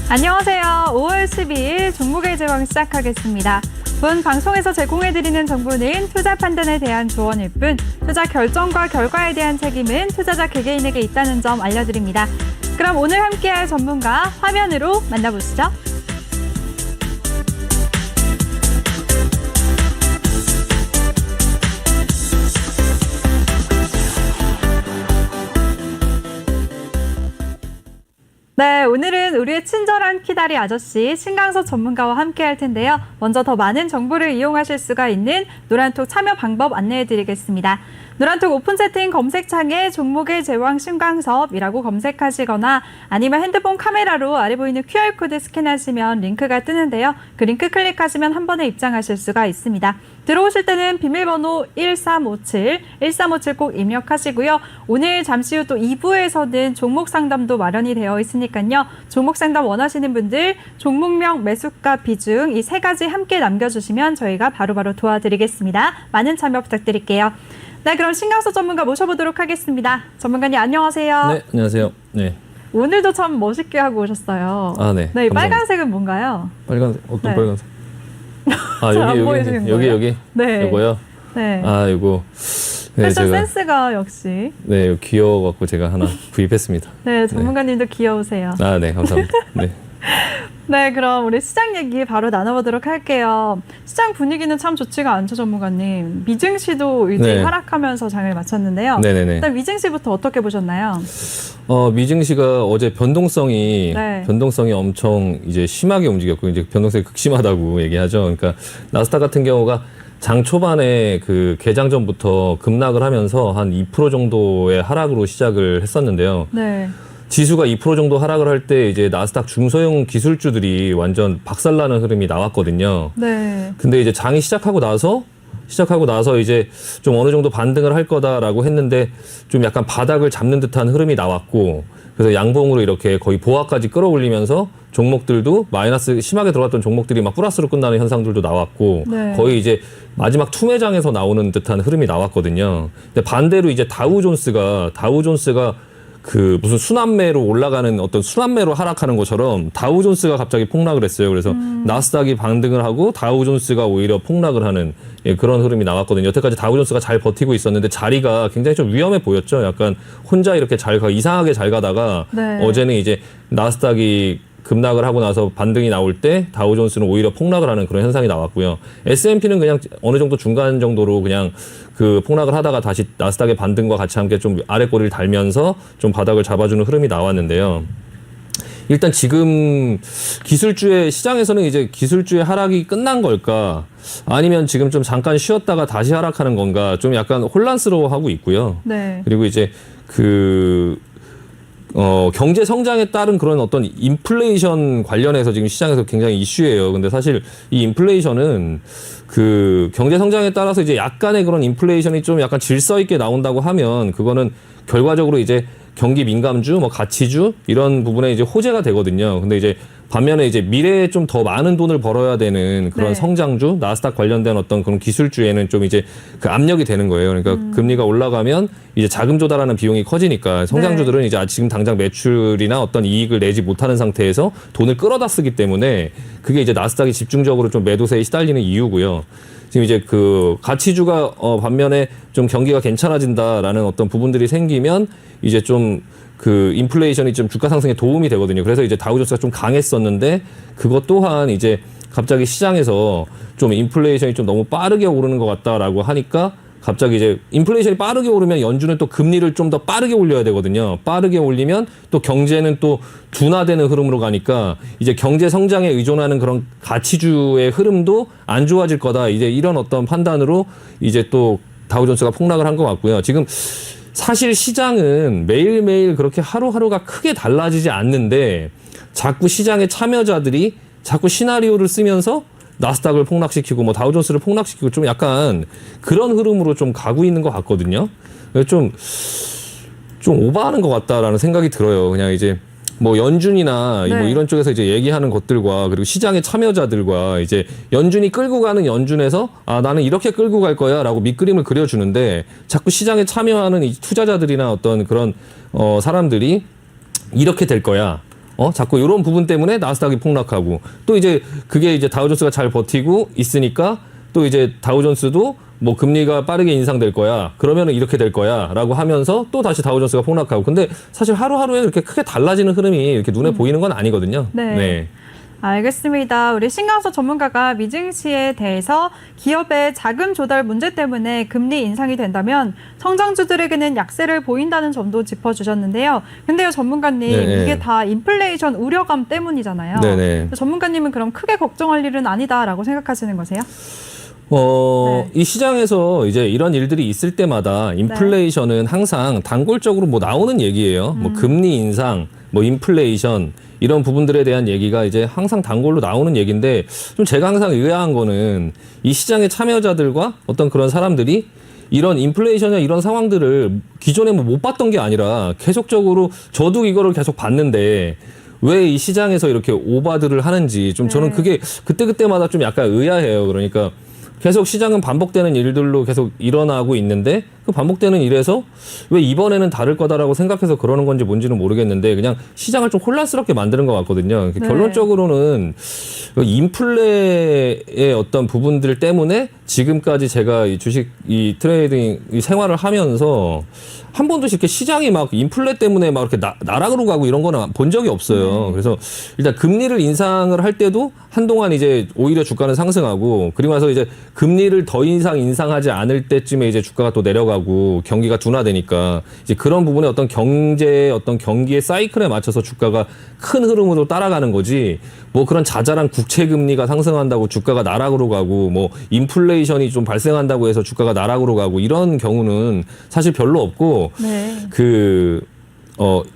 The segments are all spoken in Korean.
안녕하세요. 5월 12일 종목의 제왕 시작하겠습니다. 본 방송에서 제공해드리는 정보는 투자 판단에 대한 조언일 뿐 투자 결정과 결과에 대한 책임은 투자자 개개인에게 있다는 점 알려드립니다. 그럼 오늘 함께할 전문가 화면으로 만나보시죠. 네, 오늘은 우리의 친절한 키다리 아저씨 신강석 전문가와 함께 할 텐데요. 먼저 더 많은 정보를 이용하실 수가 있는 노란톡 참여 방법 안내해 드리겠습니다. 노란톡 오픈 채팅 검색창에 종목의 제왕 신강섭이라고 검색하시거나 아니면 핸드폰 카메라로 아래 보이는 QR코드 스캔하시면 링크가 뜨는데요. 그 링크 클릭하시면 한 번에 입장하실 수가 있습니다. 들어오실 때는 비밀번호 1357, 1357 꼭 입력하시고요. 오늘 잠시 후 또 2부에서는 종목 상담도 마련이 되어 있으니까요. 종목 상담 원하시는 분들 종목명, 매수가, 비중 이 세 가지 함께 남겨주시면 저희가 바로바로 도와드리겠습니다. 많은 참여 부탁드릴게요. 네, 그럼 신강석 전문가 모셔보도록 하겠습니다. 전문가님 안녕하세요. 네, 안녕하세요. 네. 오늘도 참 멋있게 하고 오셨어요. 아, 네. 네, 빨간색은 뭔가요? 빨간색 어떤 네. 빨간색? 아, 여기. 네. 이거요? 네. 아, 이거. 네, 패션 센스가 역시. 네, 귀여워갖고 제가 하나 구입했습니다. 네, 전문가님도 귀여우세요. 아, 네, 감사합니다. 네. 네, 그럼 우리 시장 얘기 바로 나눠보도록 할게요. 시장 분위기는 참 좋지가 않죠, 전문가님. 미증시도 이제 네. 하락하면서 장을 마쳤는데요. 네네네. 일단 미증시부터 어떻게 보셨나요? 미증시가 어제 변동성이 엄청 이제 심하게 움직였고, 이제 변동성이 극심하다고 얘기하죠. 그러니까 나스닥 같은 경우가 장 초반에 그 개장 전부터 급락을 하면서 한 2% 정도의 하락으로 시작을 했었는데요. 네. 지수가 2% 정도 하락을 할 때 이제 나스닥 중소형 기술주들이 완전 박살나는 흐름이 나왔거든요. 네. 근데 이제 장이 시작하고 나서 이제 좀 어느 정도 반등을 할 거다라고 했는데 좀 약간 바닥을 잡는 듯한 흐름이 나왔고, 그래서 양봉으로 이렇게 거의 보합까지 끌어올리면서 종목들도 마이너스 심하게 들어갔던 종목들이 막 플러스로 끝나는 현상들도 나왔고, 네. 거의 이제 마지막 투매장에서 나오는 듯한 흐름이 나왔거든요. 근데 반대로 이제 다우존스가 그 무슨 순환매로 올라가는 어떤 순환매로 하락하는 것처럼 다우존스가 갑자기 폭락을 했어요. 그래서 나스닥이 반등을 하고 다우존스가 오히려 폭락을 하는 그런 흐름이 나왔거든요. 여태까지 다우존스가 잘 버티고 있었는데 자리가 굉장히 좀 위험해 보였죠. 약간 혼자 이렇게 이상하게 잘 가다가 네. 어제는 이제 나스닥이 급락을 하고 나서 반등이 나올 때 다우존스는 오히려 폭락을 하는 그런 현상이 나왔고요. S&P는 그냥 어느 정도 중간 정도로 그냥 그 폭락을 하다가 다시 나스닥의 반등과 같이 함께 좀 아래 꼬리를 달면서 좀 바닥을 잡아주는 흐름이 나왔는데요. 일단 지금 시장에서는 이제 기술주의 하락이 끝난 걸까? 아니면 지금 좀 잠깐 쉬었다가 다시 하락하는 건가? 좀 약간 혼란스러워하고 있고요. 네. 그리고 이제 경제 성장에 따른 그런 어떤 인플레이션 관련해서 지금 시장에서 굉장히 이슈예요. 근데 사실 이 인플레이션은 그 경제 성장에 따라서 이제 약간의 그런 인플레이션이 좀 약간 질서 있게 나온다고 하면 그거는 결과적으로 이제 경기 민감주, 가치주 이런 부분에 이제 호재가 되거든요. 근데 이제 반면에 이제 미래에 좀 더 많은 돈을 벌어야 되는 그런 네. 성장주, 나스닥 관련된 어떤 그런 기술주에는 좀 이제 그 압력이 되는 거예요. 그러니까 금리가 올라가면 이제 자금 조달하는 비용이 커지니까 성장주들은 이제 지금 당장 매출이나 어떤 이익을 내지 못하는 상태에서 돈을 끌어다 쓰기 때문에 그게 이제 나스닥이 집중적으로 좀 매도세에 시달리는 이유고요. 지금 이제 그 가치주가 반면에 좀 경기가 괜찮아진다라는 어떤 부분들이 생기면 이제 좀 그 인플레이션이 좀 주가 상승에 도움이 되거든요. 그래서 이제 다우존스가 좀 강했었는데 그것 또한 이제 갑자기 시장에서 좀 인플레이션이 좀 너무 빠르게 오르는 것 같다라고 하니까 갑자기 이제 인플레이션이 빠르게 오르면 연준은 또 금리를 좀 더 빠르게 올려야 되거든요. 빠르게 올리면 또 경제는 또 둔화되는 흐름으로 가니까 이제 경제 성장에 의존하는 그런 가치주의 흐름도 안 좋아질 거다. 이제 이런 어떤 판단으로 이제 또 다우존스가 폭락을 한 것 같고요. 지금 사실 시장은 매일매일 그렇게 하루하루가 크게 달라지지 않는데 자꾸 시장의 참여자들이 자꾸 시나리오를 쓰면서 나스닥을 폭락시키고 다우존스를 폭락시키고 좀 약간 그런 흐름으로 좀 가고 있는 것 같거든요. 좀 오버하는 것 같다라는 생각이 들어요. 그냥 이제 연준이나 네. 이런 쪽에서 이제 얘기하는 것들과 그리고 시장의 참여자들과 이제 연준이 끌고 가는 연준에서 나는 이렇게 끌고 갈 거야라고 밑그림을 그려주는데 자꾸 시장에 참여하는 이 투자자들이나 어떤 그런 사람들이 이렇게 될 거야. 자꾸 이런 부분 때문에 나스닥이 폭락하고 또 이제 그게 이제 다우존스가 잘 버티고 있으니까 또 이제 다우존스도 뭐 금리가 빠르게 인상될 거야. 그러면은 이렇게 될 거야라고 하면서 또 다시 다우존스가 폭락하고. 근데 사실 하루하루에 그렇게 크게 달라지는 흐름이 이렇게 눈에 보이는 건 아니거든요. 네. 알겠습니다. 우리 신강서 전문가가 미증시에 대해서 기업의 자금 조달 문제 때문에 금리 인상이 된다면 성장주들에게는 약세를 보인다는 점도 짚어주셨는데요. 근데요, 전문가님, 네. 이게 다 인플레이션 우려감 때문이잖아요. 네네. 전문가님은 그럼 크게 걱정할 일은 아니다라고 생각하시는 거세요? 네. 이 시장에서 이제 이런 일들이 있을 때마다 인플레이션은 항상 단골적으로 뭐 나오는 얘기예요. 뭐 금리 인상, 뭐 인플레이션 이런 부분들에 대한 얘기가 이제 항상 단골로 나오는 얘기인데 좀 제가 항상 의아한 거는 이 시장의 참여자들과 어떤 그런 사람들이 이런 인플레이션이나 이런 상황들을 기존에 뭐 못 봤던 게 아니라 계속적으로 저도 이거를 계속 봤는데 왜 이 시장에서 이렇게 오바들을 하는지 좀 저는 그게 그때그때마다 좀 약간 의아해요. 그러니까 계속 시장은 반복되는 일들로 계속 일어나고 있는데 그 반복되는 일에서 왜 이번에는 다를 거다라고 생각해서 그러는 건지 뭔지는 모르겠는데 그냥 시장을 좀 혼란스럽게 만드는 것 같거든요. 네. 결론적으로는 인플레의 어떤 부분들 때문에 지금까지 제가 이 주식 이 트레이딩 이 생활을 하면서 한 번도 이렇게 시장이 막 인플레 때문에 막 이렇게 나락으로 가고 이런 거는 본 적이 없어요. 그래서 일단 금리를 인상을 할 때도 한동안 이제 오히려 주가는 상승하고 그리고 나서 이제 금리를 더 이상 인상하지 않을 때쯤에 이제 주가가 또 내려가고 경기가 둔화되니까 이제 그런 부분에 어떤 경제의 어떤 경기의 사이클에 맞춰서 주가가 큰 흐름으로 따라가는 거지 뭐 그런 자잘한 국채 금리가 상승한다고 주가가 나락으로 가고 뭐 인플레이션이 좀 발생한다고 해서 주가가 나락으로 가고 이런 경우는 사실 별로 없고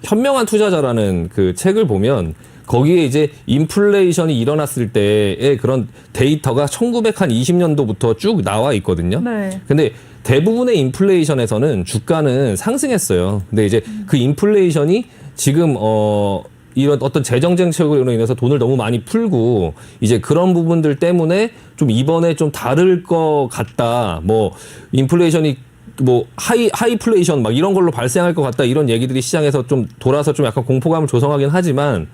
현명한 투자자라는 그 책을 보면 거기에 이제 인플레이션이 일어났을 때의 그런 데이터가 1920년도부터 쭉 나와 있거든요. 네. 근데 대부분의 인플레이션에서는 주가는 상승했어요. 근데 이제 그 인플레이션이 지금 이런 어떤 재정 정책으로 인해서 돈을 너무 많이 풀고 이제 그런 부분들 때문에 좀 이번에 좀 다를 것 같다. 뭐 인플레이션이 뭐 하이플레이션 막 이런 걸로 발생할 것 같다. 이런 얘기들이 시장에서 좀 돌아서 좀 약간 공포감을 조성하긴 하지만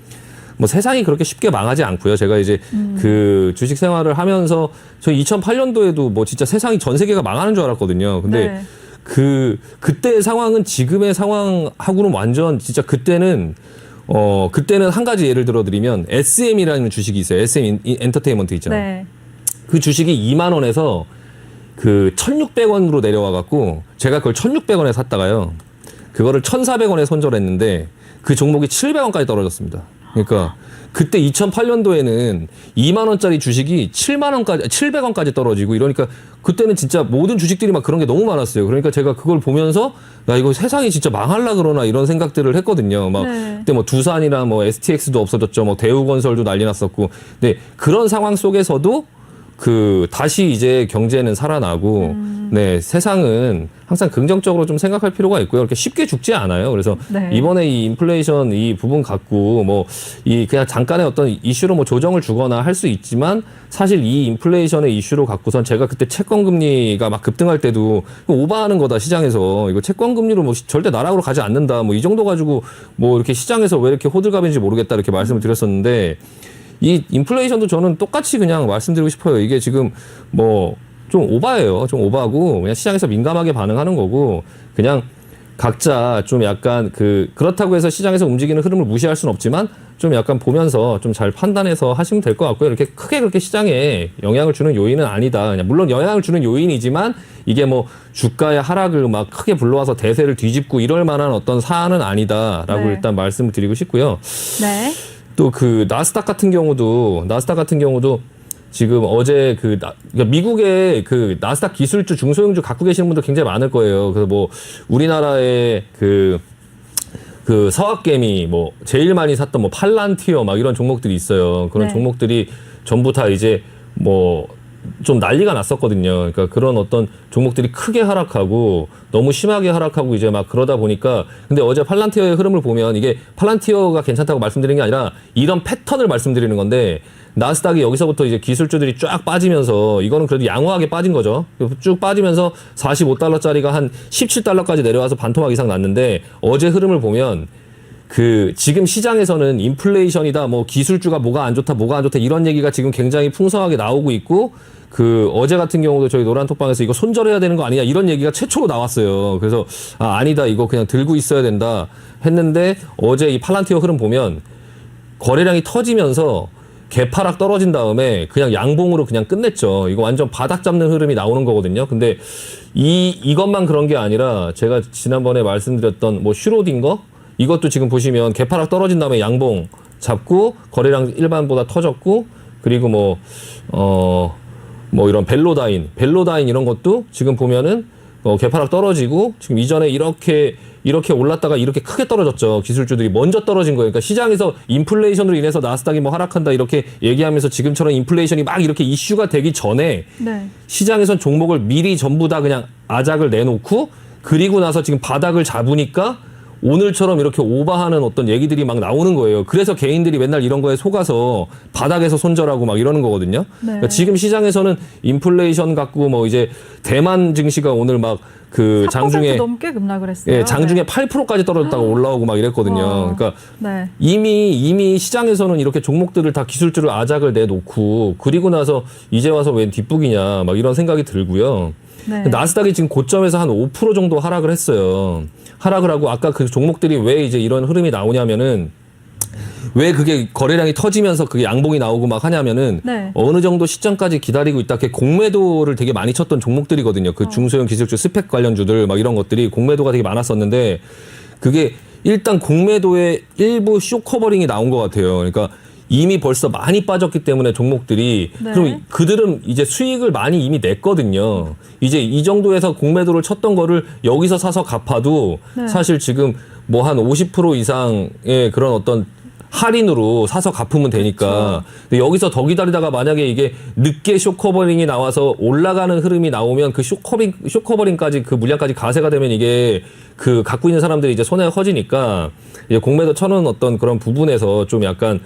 뭐 세상이 그렇게 쉽게 망하지 않고요. 제가 이제 그 주식 생활을 하면서 저 2008년도에도 뭐 진짜 세상이 전 세계가 망하는 줄 알았거든요. 근데 그때의 상황은 지금의 상황하고는 완전 진짜 그때는 한 가지 예를 들어 드리면 SM이라는 주식이 있어요. SM 엔터테인먼트 있잖아요. 네. 그 주식이 2만 원에서 그 1,600원으로 내려와 갖고 제가 그걸 1,600원에 샀다가요. 그거를 1,400원에 손절했는데 그 종목이 700원까지 떨어졌습니다. 그러니까 그때 2008년도에는 2만 원짜리 주식이 700원까지 떨어지고 이러니까 그때는 진짜 모든 주식들이 막 그런 게 너무 많았어요. 그러니까 제가 그걸 보면서 야 이거 세상이 진짜 망할라 그러나 이런 생각들을 했거든요. 막 그때 뭐 두산이나 뭐 STX도 없어졌죠. 뭐 대우건설도 난리 났었고. 근데 그런 상황 속에서도 다시 이제 경제는 살아나고, 세상은 항상 긍정적으로 좀 생각할 필요가 있고요. 이렇게 쉽게 죽지 않아요. 그래서 이번에 이 인플레이션 이 부분 갖고 그냥 잠깐의 어떤 이슈로 뭐 조정을 주거나 할 수 있지만 사실 이 인플레이션의 이슈로 갖고선 제가 그때 채권 금리가 막 급등할 때도 오버하는 거다 시장에서 이거 채권 금리로 뭐 절대 나락으로 가지 않는다 뭐 이 정도 가지고 뭐 이렇게 시장에서 왜 이렇게 호들갑인지 모르겠다 이렇게 말씀을 드렸었는데 이 인플레이션도 저는 똑같이 그냥 말씀드리고 싶어요. 이게 지금 뭐 좀 오바예요. 좀 오바고 그냥 시장에서 민감하게 반응하는 거고 그냥 각자 좀 약간 그렇다고 해서 시장에서 움직이는 흐름을 무시할 수는 없지만 좀 약간 보면서 좀 잘 판단해서 하시면 될 것 같고요. 이렇게 크게 그렇게 시장에 영향을 주는 요인은 아니다. 그냥 물론 영향을 주는 요인이지만 이게 뭐 주가의 하락을 막 크게 불러와서 대세를 뒤집고 이럴 만한 어떤 사안은 아니다라고 일단 말씀을 드리고 싶고요. 네. 또 나스닥 같은 경우도 지금 어제 그러니까 미국의 나스닥 기술주 중소형주 갖고 계시는 분들 굉장히 많을 거예요. 그래서 뭐 우리나라의 서학개미 뭐 제일 많이 샀던 뭐 팔란티어 막 이런 종목들이 있어요. 그런 종목들이 전부 다 이제 뭐 좀 난리가 났었거든요. 그러니까 그런 어떤 종목들이 크게 하락하고 너무 심하게 하락하고 이제 막 그러다 보니까 근데 어제 팔란티어의 흐름을 보면 이게 팔란티어가 괜찮다고 말씀드리는 게 아니라 이런 패턴을 말씀드리는 건데 나스닥이 여기서부터 이제 기술주들이 쫙 빠지면서 이거는 그래도 양호하게 빠진 거죠. 쭉 빠지면서 45달러짜리가 한 17달러까지 내려와서 반토막 이상 났는데 어제 흐름을 보면 그 지금 시장에서는 인플레이션이다, 뭐 기술주가 뭐가 안 좋다, 뭐가 안 좋다 이런 얘기가 지금 굉장히 풍성하게 나오고 있고 그 어제 같은 경우도 저희 노란톡방에서 이거 손절해야 되는 거 아니냐 이런 얘기가 최초로 나왔어요. 그래서 아니다 이거 그냥 들고 있어야 된다 했는데 어제 이 팔란티어 흐름 보면 거래량이 터지면서 개파락 떨어진 다음에 그냥 양봉으로 그냥 끝냈죠. 이거 완전 바닥 잡는 흐름이 나오는 거거든요. 근데 이것만 그런 게 아니라 제가 지난번에 말씀드렸던 뭐 슈로딩거 이것도 지금 보시면 개파락 떨어진 다음에 양봉 잡고 거래량 일반보다 터졌고 그리고 뭐 이런 벨로다인 이런 것도 지금 보면은 개파락 떨어지고 지금 이전에 이렇게 올랐다가 이렇게 크게 떨어졌죠. 기술주들이 먼저 떨어진 거예요. 그러니까 시장에서 인플레이션으로 인해서 나스닥이 뭐 하락한다 이렇게 얘기하면서 지금처럼 인플레이션이 막 이렇게 이슈가 되기 전에 네. 시장에선 종목을 미리 전부 다 그냥 아작을 내놓고 그리고 나서 지금 바닥을 잡으니까 오늘처럼 이렇게 오버하는 어떤 얘기들이 막 나오는 거예요. 그래서 개인들이 맨날 이런 거에 속아서 바닥에서 손절하고 막 이러는 거거든요. 네. 그러니까 지금 시장에서는 인플레이션 갖고 뭐 이제 대만 증시가 오늘 막 그 4% 장중에 넘게 급락을 했어요. 예, 장중에 8%까지 떨어졌다가 올라오고 막 이랬거든요. 그러니까 네. 이미 시장에서는 이렇게 종목들을 다 기술주를 아작을 내놓고 그리고 나서 이제 와서 웬 뒷북이냐 막 이런 생각이 들고요. 네. 나스닥이 지금 고점에서 한 5% 정도 하락을 했어요. 하락을 하고 아까 그 종목들이 왜 이제 이런 흐름이 나오냐면은 왜 그게 거래량이 터지면서 그게 양봉이 나오고 막 하냐면은 네. 어느 정도 시점까지 기다리고 있다. 그게 공매도를 되게 많이 쳤던 종목들이거든요. 그 중소형 기술주 스펙 관련주들 막 이런 것들이 공매도가 되게 많았었는데 그게 일단 공매도의 일부 쇼커버링이 나온 것 같아요. 그러니까 이미 벌써 많이 빠졌기 때문에 종목들이 네. 그럼 그들은 이제 수익을 많이 이미 냈거든요. 이제 이 정도에서 공매도를 쳤던 거를 여기서 사서 갚아도 네. 사실 지금 뭐 한 50% 이상의 그런 어떤 할인으로 사서 갚으면 되니까. 근데 여기서 더 기다리다가 만약에 이게 늦게 쇼커버링이 나와서 올라가는 흐름이 나오면 그 쇼커버링까지 그 물량까지 가세가 되면 이게 그 갖고 있는 사람들이 이제 손해가 커지니까 이제 공매도 쳐놓은 어떤 그런 부분에서 좀 약간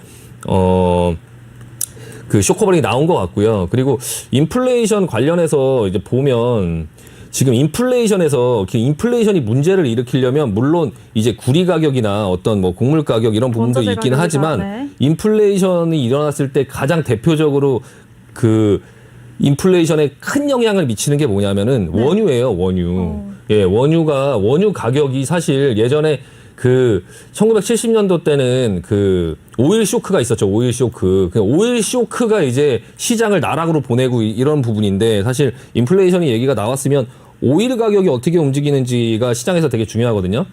그 쇼커버링이 나온 것 같고요. 그리고 인플레이션 관련해서 이제 보면 지금 인플레이션에서 인플레이션이 문제를 일으키려면 물론 이제 구리 가격이나 어떤 뭐 곡물 가격 이런 부분도 원자재 있긴 가격이다. 하지만 네. 인플레이션이 일어났을 때 가장 대표적으로 그 인플레이션에 큰 영향을 미치는 게 뭐냐면은 네. 원유예요, 원유. 예, 원유 가격이 사실 예전에 그 1970년도 때는 그 오일 쇼크가 있었죠. 오일 쇼크. 그 오일 쇼크가 이제 시장을 나락으로 보내고 이런 부분인데 사실 인플레이션이 얘기가 나왔으면 오일 가격이 어떻게 움직이는지가 시장에서 되게 중요하거든요.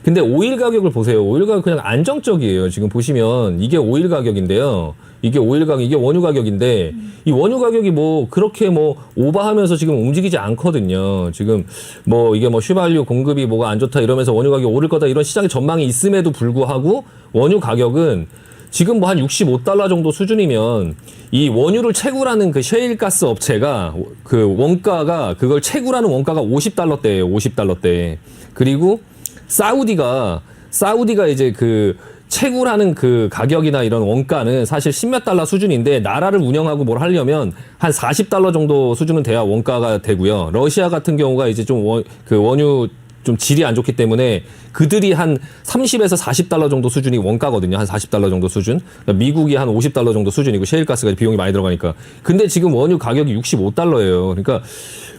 근데 오일 가격을 보세요. 오일 가격 그냥 안정적이에요. 지금 보시면 이게 오일 가격인데요. 이게 원유 가격인데 이 원유 가격이 뭐 그렇게 뭐 오버하면서 지금 움직이지 않거든요. 지금 뭐 이게 뭐 휘발유 공급이 뭐가 안 좋다 이러면서 원유 가격이 오를 거다 이런 시장의 전망이 있음에도 불구하고 원유 가격은 지금 뭐 한 65달러 정도 수준이면 이 원유를 채굴하는 그 셰일가스 업체가 그 원가가 그걸 채굴하는 원가가 50달러대예요. 50달러대. 그리고 사우디가 이제 그 채굴하는 그 가격이나 이런 원가는 사실 10몇 달러 수준인데 나라를 운영하고 뭘 하려면 한 40달러 정도 수준은 돼야 원가가 되고요. 러시아 같은 경우가 이제 좀 그 원유 좀 질이 안 좋기 때문에 그들이 한 30에서 40달러 정도 수준이 원가거든요. 한 40달러 정도 수준. 그러니까 미국이 한 50달러 정도 수준이고 셰일가스가 비용이 많이 들어가니까. 근데 지금 원유 가격이 65달러예요. 그러니까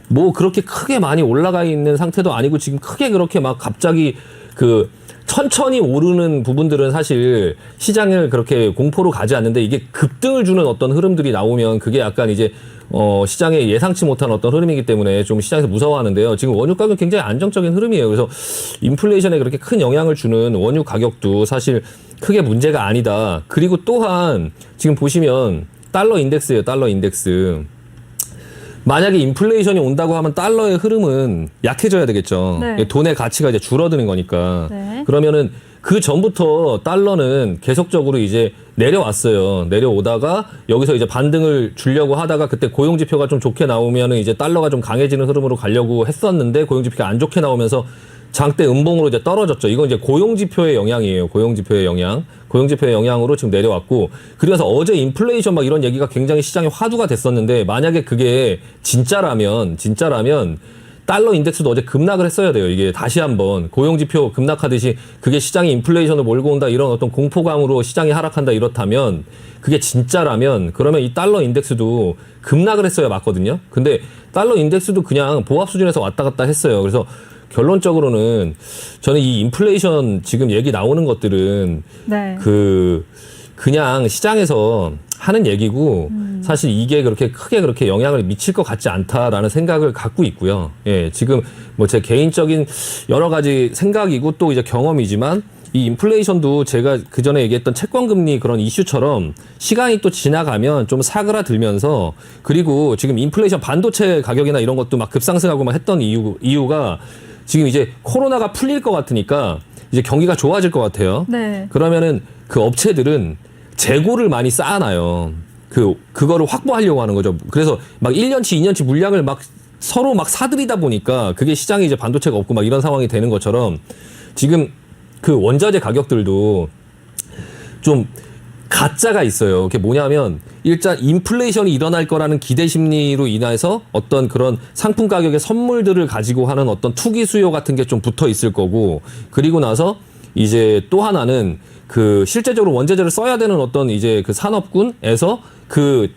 뭐 그렇게 크게 많이 올라가 있는 상태도 아니고 지금 크게 그렇게 막 갑자기 그 천천히 오르는 부분들은 사실 시장을 그렇게 공포로 가지 않는데 이게 급등을 주는 어떤 흐름들이 나오면 그게 약간 이제 시장에 예상치 못한 어떤 흐름이기 때문에 좀 시장에서 무서워하는데요. 지금 원유 가격은 굉장히 안정적인 흐름이에요. 그래서 인플레이션에 그렇게 큰 영향을 주는 원유 가격도 사실 크게 문제가 아니다. 그리고 또한 지금 보시면 달러 인덱스예요. 달러 인덱스. 만약에 인플레이션이 온다고 하면 달러의 흐름은 약해져야 되겠죠. 네. 돈의 가치가 이제 줄어드는 거니까. 네. 그러면은 그 전부터 달러는 계속적으로 이제 내려왔어요. 내려오다가 여기서 이제 반등을 주려고 하다가 그때 고용지표가 좀 좋게 나오면은 이제 달러가 좀 강해지는 흐름으로 가려고 했었는데 고용지표가 안 좋게 나오면서 장대 음봉으로 이제 떨어졌죠. 이건 이제 고용지표의 영향이에요. 고용지표의 영향. 고용지표의 영향으로 지금 내려왔고, 그래서 어제 인플레이션 막 이런 얘기가 굉장히 시장에 화두가 됐었는데, 만약에 그게 진짜라면 달러 인덱스도 어제 급락을 했어야 돼요. 이게 다시 한번 고용지표 급락하듯이 그게 시장이 인플레이션을 몰고 온다 이런 어떤 공포감으로 시장이 하락한다 이렇다면 그게 진짜라면 그러면 이 달러 인덱스도 급락을 했어야 맞거든요. 근데 달러 인덱스도 그냥 보합 수준에서 왔다 갔다 했어요. 그래서 결론적으로는 저는 이 인플레이션 지금 얘기 나오는 것들은 네. 그냥 시장에서 하는 얘기고 사실 이게 그렇게 영향을 미칠 것 같지 않다라는 생각을 갖고 있고요. 예, 지금 뭐 제 개인적인 여러 가지 생각이고 또 이제 경험이지만 이 인플레이션도 제가 그 전에 얘기했던 채권금리 그런 이슈처럼 시간이 또 지나가면 좀 사그라들면서 그리고 지금 인플레이션 반도체 가격이나 이런 것도 막 급상승하고 막 했던 이유가 지금 이제 코로나가 풀릴 것 같으니까 이제 경기가 좋아질 것 같아요. 네. 그러면은 그 업체들은 재고를 많이 쌓아놔요. 그거를 확보하려고 하는 거죠. 그래서 막 1년치, 2년치 물량을 막 서로 막 사들이다 보니까 그게 시장에 이제 반도체가 없고 막 이런 상황이 되는 것처럼 지금 그 원자재 가격들도 좀 가짜가 있어요. 그게 뭐냐면 일단 인플레이션이 일어날 거라는 기대 심리로 인해서 어떤 그런 상품 가격의 선물들을 가지고 하는 어떤 투기 수요 같은 게 좀 붙어 있을 거고 그리고 나서 이제 또 하나는 그 실제적으로 원재료를 써야 되는 어떤 이제 그 산업군에서 그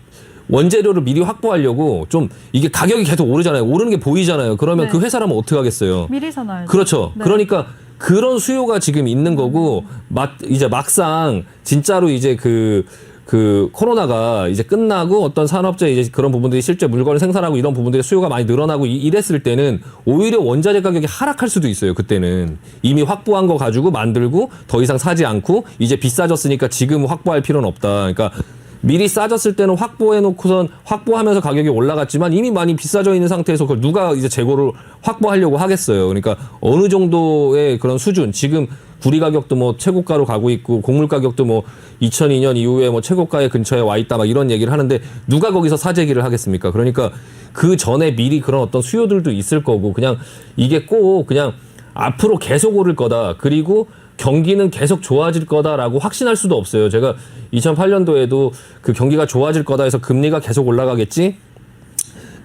원재료를 미리 확보하려고 좀 이게 가격이 계속 오르잖아요. 오르는 게 보이잖아요. 그러면 네. 그 회사라면 어떻게 하겠어요? 미리 사놔야죠. 그렇죠. 네. 그러니까 그런 수요가 지금 있는 거고 이제 막상 진짜로 이제 그 코로나가 이제 끝나고 어떤 산업재 이제 그런 부분들이 실제 물건을 생산하고 이런 부분들의 수요가 많이 늘어나고 이랬을 때는 오히려 원자재 가격이 하락할 수도 있어요. 그때는 이미 확보한 거 가지고 만들고 더 이상 사지 않고 이제 비싸졌으니까 지금 확보할 필요는 없다. 그러니까 미리 싸졌을 때는 확보해놓고선 확보하면서 가격이 올라갔지만 이미 많이 비싸져 있는 상태에서 그걸 누가 이제 재고를 확보하려고 하겠어요. 그러니까 어느 정도의 그런 수준, 지금 구리 가격도 뭐 최고가로 가고 있고 곡물 가격도 뭐 2002년 이후에 뭐 최고가에 근처에 와 있다 막 이런 얘기를 하는데 누가 거기서 사재기를 하겠습니까? 그러니까 그 전에 미리 그런 어떤 수요들도 있을 거고 그냥 이게 꼭 그냥 앞으로 계속 오를 거다. 그리고 경기는 계속 좋아질 거다라고 확신할 수도 없어요. 제가 2008년도에도 그 경기가 좋아질 거다 해서 금리가 계속 올라가겠지.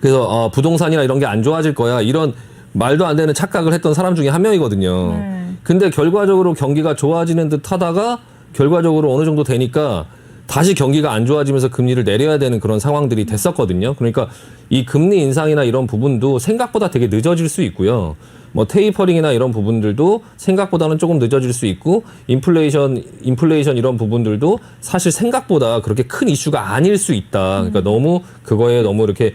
그래서 부동산이나 이런 게 안 좋아질 거야. 이런 말도 안 되는 착각을 했던 사람 중에 한 명이거든요. 네. 근데 결과적으로 경기가 좋아지는 듯 하다가 결과적으로 어느 정도 되니까 다시 경기가 안 좋아지면서 금리를 내려야 되는 그런 상황들이 됐었거든요. 그러니까 이 금리 인상이나 이런 부분도 생각보다 되게 늦어질 수 있고요. 뭐 테이퍼링이나 이런 부분들도 생각보다는 조금 늦어질 수 있고 인플레이션 이런 부분들도 사실 생각보다 그렇게 큰 이슈가 아닐 수 있다. 그러니까 너무 그거에 너무 이렇게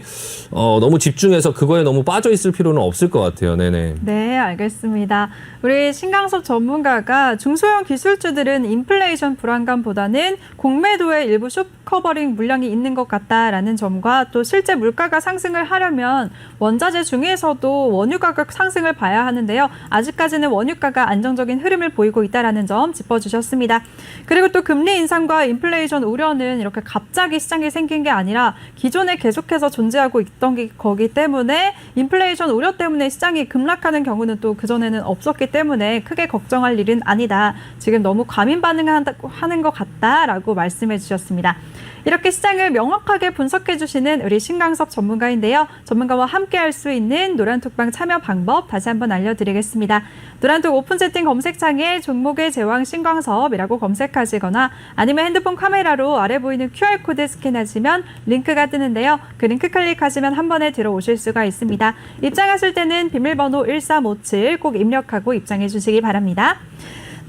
너무 집중해서 그거에 너무 빠져 있을 필요는 없을 것 같아요. 네네. 네, 알겠습니다. 우리 신강섭 전문가가 중소형 기술주들은 인플레이션 불안감보다는 공매도의 일부 숏커버링 물량이 있는 것 같다라는 점과 또 실제 물가가 상승을 하려면 원자재 중에서도 원유 가격 상승을 봐야 하는데요. 아직까지는 원유가가 안정적인 흐름을 보이고 있다는 점 짚어주셨습니다. 그리고 또 금리 인상과 인플레이션 우려는 이렇게 갑자기 시장이 생긴 게 아니라 기존에 계속해서 존재하고 있던 거기 때문에 인플레이션 우려 때문에 시장이 급락하는 경우는 또 그전에는 없었기 때문에 크게 걱정할 일은 아니다. 지금 너무 과민 반응하는 것 같다라고 말씀해 주셨습니다. 이렇게 시장을 명확하게 분석해 주시는 우리 신강섭 전문가인데요. 전문가와 함께 할 수 있는 노란톡방 참여 방법 다시 한번 알려드리겠습니다. 노란톡 오픈 채팅 검색창에 종목의 제왕 신강섭이라고 검색하시거나 아니면 핸드폰 카메라로 아래 보이는 QR코드 스캔하시면 링크가 뜨는데요. 그 링크 클릭하시면 한 번에 들어오실 수가 있습니다. 입장하실 때는 비밀번호 1357 꼭 입력하고 입장해 주시기 바랍니다.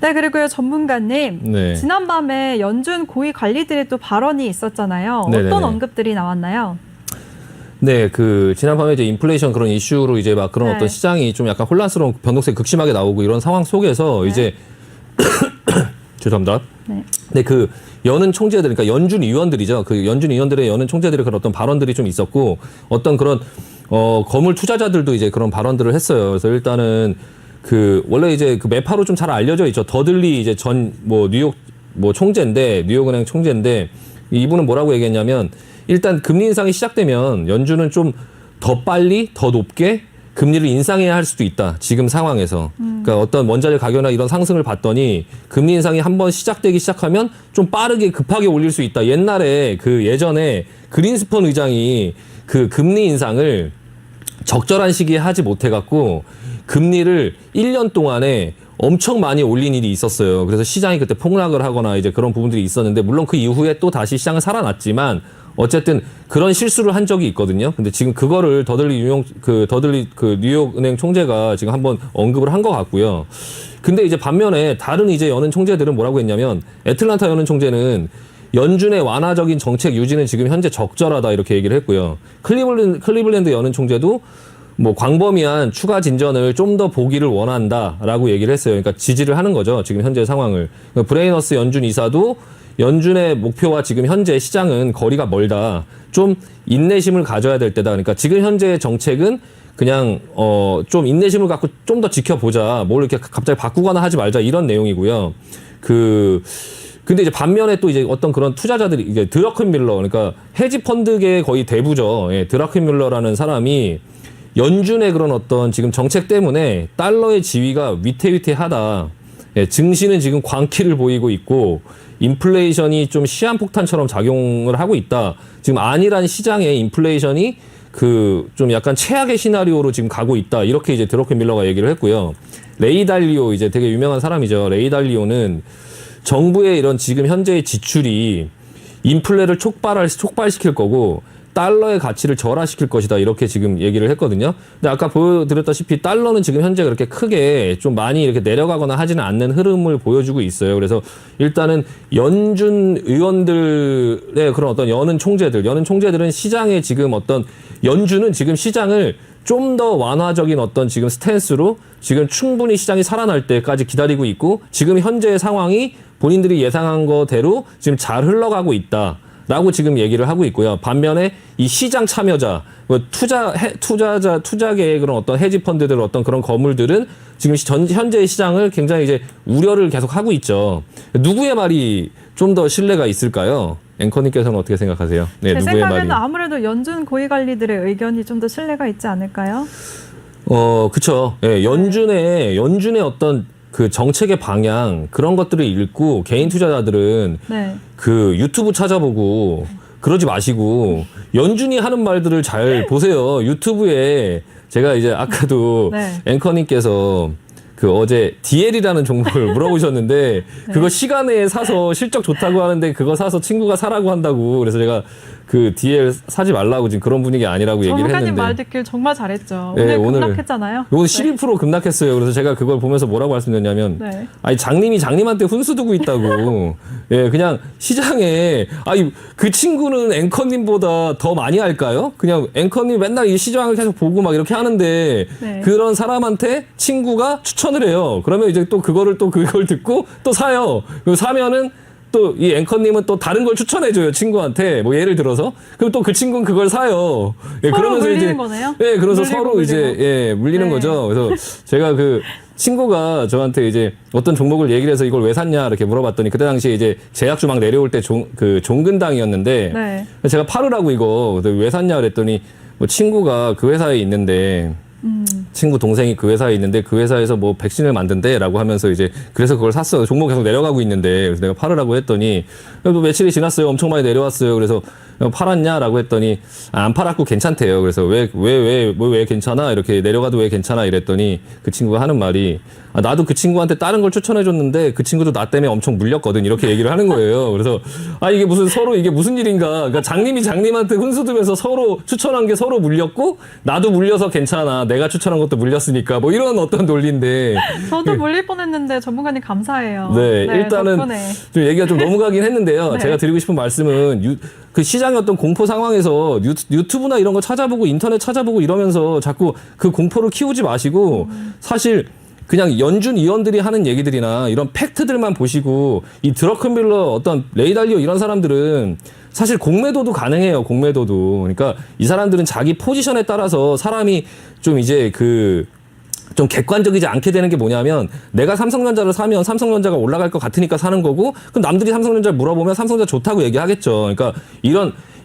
네, 그리고요, 전문가님. 네. 지난밤에 연준 고위 관리들의 또 발언이 있었잖아요. 네네네. 어떤 언급들이 나왔나요? 네, 지난밤에 이제 인플레이션 그런 이슈로 이제 막 그런 네. 어떤 시장이 좀 약간 혼란스러운 변동성이 극심하게 나오고 이런 상황 속에서 네. 이제 죄송합니다. 네. 네, 여는 총재들, 그러니까 연준 위원들이죠. 연준 위원들의 여는 총재들의 그런 어떤 발언들이 좀 있었고 어떤 그런 거물 투자자들도 이제 그런 발언들을 했어요. 그래서 일단은 원래 이제 매파로 좀 잘 알려져 있죠. 더들리 이제 뉴욕 총재인데, 뉴욕은행 총재인데, 이분은 뭐라고 얘기했냐면, 일단 금리 인상이 시작되면 연준은 좀 더 빨리, 더 높게 금리를 인상해야 할 수도 있다. 지금 상황에서. 그러니까 어떤 원자재 가격이나 이런 상승을 봤더니 금리 인상이 한번 시작되기 시작하면 좀 빠르게 급하게 올릴 수 있다. 옛날에 예전에 그린스펀 의장이 금리 인상을 적절한 시기에 하지 못해갖고 금리를 1년 동안에 엄청 많이 올린 일이 있었어요. 그래서 시장이 그때 폭락을 하거나 이제 그런 부분들이 있었는데, 물론 그 이후에 또 다시 시장은 살아났지만 어쨌든 그런 실수를 한 적이 있거든요. 근데 지금 그거를 더들리 뉴욕은행 총재가 지금 한번 언급을 한 것 같고요. 근데 이제 반면에 다른 이제 연은 총재들은 뭐라고 했냐면, 애틀란타 연은 총재는 연준의 완화적인 정책 유지는 지금 현재 적절하다 이렇게 얘기를 했고요. 클리블랜드 연은 총재도 뭐 광범위한 추가 진전을 좀 더 보기를 원한다라고 얘기를 했어요. 그러니까 지지를 하는 거죠. 지금 현재 상황을. 브레이너스 연준 이사도 연준의 목표와 지금 현재 시장은 거리가 멀다. 좀 인내심을 가져야 될 때다. 그러니까 지금 현재의 정책은 그냥 좀 인내심을 갖고 좀 더 지켜보자. 뭘 이렇게 갑자기 바꾸거나 하지 말자. 이런 내용이고요. 근데 이제 반면에 또 이제 어떤 그런 투자자들이 이제 드러켄밀러, 그러니까 헤지 펀드계의 거의 대부죠. 예, 드러켄밀러라는 사람이 연준의 그런 어떤 지금 정책 때문에 달러의 지위가 위태위태하다. 예, 증시는 지금 광기를 보이고 있고 인플레이션이 좀 시한폭탄처럼 작용을 하고 있다. 지금 안일한 시장의 인플레이션이 좀 약간 최악의 시나리오로 지금 가고 있다. 이렇게 이제 드러켄밀러가 얘기를 했고요. 레이 달리오, 이제 되게 유명한 사람이죠. 레이 달리오는 정부의 이런 지금 현재의 지출이 인플레를 촉발시킬 거고 달러의 가치를 절하시킬 것이다. 이렇게 지금 얘기를 했거든요. 근데 아까 보여드렸다시피 달러는 지금 현재 그렇게 크게 좀 많이 이렇게 내려가거나 하지는 않는 흐름을 보여주고 있어요. 그래서 일단은 연준 의원들의 그런 어떤 연은 총재들은 시장에 지금 연준은 지금 시장을 좀 더 완화적인 어떤 지금 스탠스로 지금 충분히 시장이 살아날 때까지 기다리고 있고, 지금 현재의 상황이 본인들이 예상한 거대로 지금 잘 흘러가고 있다. 라고 지금 얘기를 하고 있고요. 반면에 이 시장 참여자, 투자계의 그런 어떤 헤지 펀드들, 어떤 그런 거물들은 지금 현재의 시장을 굉장히 이제 우려를 계속 하고 있죠. 누구의 말이 좀 더 신뢰가 있을까요? 앵커님께서는 어떻게 생각하세요? 네, 제 누구의 생각에는 말이? 아무래도 연준 고위관리들의 의견이 좀 더 신뢰가 있지 않을까요? 그쵸. 예, 연준의 어떤 그 정책의 방향, 그런 것들을 읽고 개인 투자자들은 네. 그 유튜브 찾아보고 그러지 마시고 연준이 하는 말들을 잘 보세요. 유튜브에 제가 이제 아까도 네. 앵커님께서 어제 DL이라는 종목을 물어보셨는데 네. 그거 시간에 사서 실적 좋다고 하는데 그거 사서 친구가 사라고 한다고, 그래서 제가 그 DL 사지 말라고 지금 그런 분위기 아니라고 얘기를 했는데. 전문가님 말 듣길 정말 잘했죠. 네, 오늘 급락했잖아요. 오늘 12% 급락했어요. 그래서 제가 그걸 보면서 뭐라고 말씀드렸냐면, 네. 아니 장님이 장님한테 훈수 두고 있다고. 예, 그냥 시장에 그 친구는 앵커님보다 더 많이 할까요? 그냥 앵커님 맨날 이 시장을 계속 보고 막 이렇게 하는데 네. 그런 사람한테 친구가 추천을 해요. 그러면 이제 또 그걸 듣고 또 사요. 그리고 사면은 또 이 앵커님은 또 다른 걸 추천해줘요, 친구한테. 뭐 예를 들어서. 그럼 또 그 친구는 그걸 사요. 예, 서로 그러면서 물리는 이제 거네요? 예, 그래서 물리고 서로 물리고. 이제 예, 물리는 네. 거죠. 그래서 제가 친구가 저한테 이제 어떤 종목을 얘기를 해서 이걸 왜 샀냐 이렇게 물어봤더니, 그때 당시에 이제 제약주 막 내려올 때 종근당이었는데 네. 제가 팔으라고 이거 왜 샀냐 그랬더니, 뭐 친구가 그 회사에 있는데 친구 동생이 그 회사에 있는데 그 회사에서 뭐 백신을 만든대라고 하면서 이제 그래서 그걸 샀어. 종목 계속 내려가고 있는데, 그래서 내가 팔으라고 했더니 또 며칠이 지났어요. 엄청 많이 내려왔어요. 그래서 팔았냐라고 했더니 안 팔았고 괜찮대요. 그래서 왜 괜찮아? 이렇게 내려가도 왜 괜찮아? 이랬더니 그 친구가 하는 말이, 나도 그 친구한테 다른 걸 추천해 줬는데 그 친구도 나 때문에 엄청 물렸거든. 이렇게 얘기를 하는 거예요. 그래서 이게 무슨 일인가? 그러니까 장님이 장님한테 훈수 두면서 서로 추천한 게 서로 물렸고 나도 물려서 괜찮아. 내가 추천한 것도 물렸으니까 뭐 이런 어떤 논리인데. 저도 물릴 뻔했는데 전문가님 감사해요. 네, 일단은 덕분에. 좀 얘기가 좀 넘어가긴 했는데요. 네. 제가 드리고 싶은 말씀은 그 시장의 어떤 공포 상황에서 유튜브나 이런 거 찾아보고 인터넷 찾아보고 이러면서 자꾸 그 공포를 키우지 마시고 사실 그냥 연준 위원들이 하는 얘기들이나 이런 팩트들만 보시고, 이 드러켄밀러, 어떤 레이 달리오 이런 사람들은 사실 공매도도 가능해요. 공매도도. 그러니까 이 사람들은 자기 포지션에 따라서 사람이 좀 이제 좀 객관적이지 않게 되는 게 뭐냐면 내가 삼성전자를 사면 삼성전자가 올라갈 것 같으니까 사는 거고 그럼 남들이 삼성전자를 물어보면 삼성전자 좋다고 얘기하겠죠. 그러니까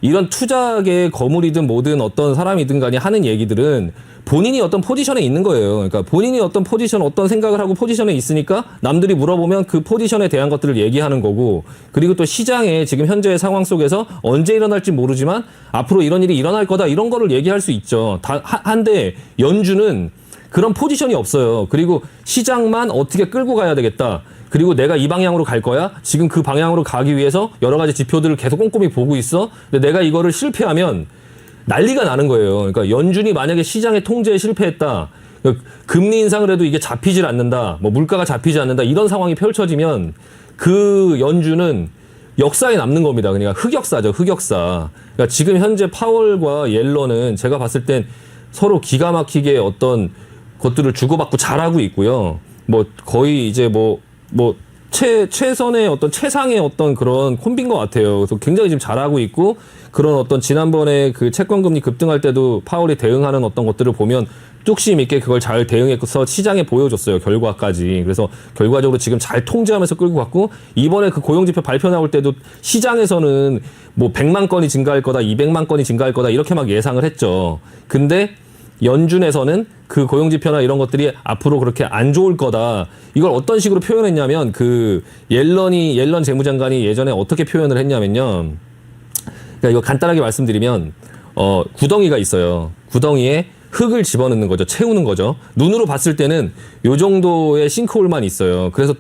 이런 투자계 거물이든 뭐든 어떤 사람이든 간에 하는 얘기들은 본인이 어떤 포지션에 있는 거예요. 그러니까 본인이 어떤 포지션, 어떤 생각을 하고 포지션에 있으니까 남들이 물어보면 그 포지션에 대한 것들을 얘기하는 거고 그리고 또 시장에 지금 현재의 상황 속에서 언제 일어날지 모르지만 앞으로 이런 일이 일어날 거다 이런 거를 얘기할 수 있죠. 한데 연준은 그런 포지션이 없어요. 그리고 시장만 어떻게 끌고 가야 되겠다. 그리고 내가 이 방향으로 갈 거야. 지금 그 방향으로 가기 위해서 여러 가지 지표들을 계속 꼼꼼히 보고 있어. 근데 내가 이거를 실패하면 난리가 나는 거예요. 그러니까 연준이 만약에 시장의 통제에 실패했다. 금리 인상을 해도 이게 잡히질 않는다. 뭐 물가가 잡히지 않는다. 이런 상황이 펼쳐지면 그 연준은 역사에 남는 겁니다. 그러니까 흑역사죠. 흑역사. 그러니까 지금 현재 파월과 옐런은 제가 봤을 땐 서로 기가 막히게 어떤 것들을 주고받고 잘하고 있고요. 뭐 거의 이제 최선의 어떤 최상의 어떤 그런 콤비인 것 같아요. 그래서 굉장히 지금 잘하고 있고 그런 어떤 지난번에 그 채권금리 급등할 때도 파월이 대응하는 어떤 것들을 보면 뚝심 있게 그걸 잘 대응해서 시장에 보여줬어요. 결과까지. 그래서 결과적으로 지금 잘 통제하면서 끌고 갔고 이번에 그 고용지표 발표 나올 때도 시장에서는 뭐 100만 건이 증가할 거다, 200만 건이 증가할 거다 이렇게 막 예상을 했죠. 근데 연준에서는 그 고용지표나 이런 것들이 앞으로 그렇게 안 좋을 거다. 이걸 어떤 식으로 표현했냐면 그 옐런 재무장관이 예전에 어떻게 표현을 했냐면요. 그러니까 이거 간단하게 말씀드리면 구덩이가 있어요. 구덩이에 흙을 집어넣는 거죠. 채우는 거죠. 눈으로 봤을 때는 요 정도의 싱크홀만 있어요. 그래서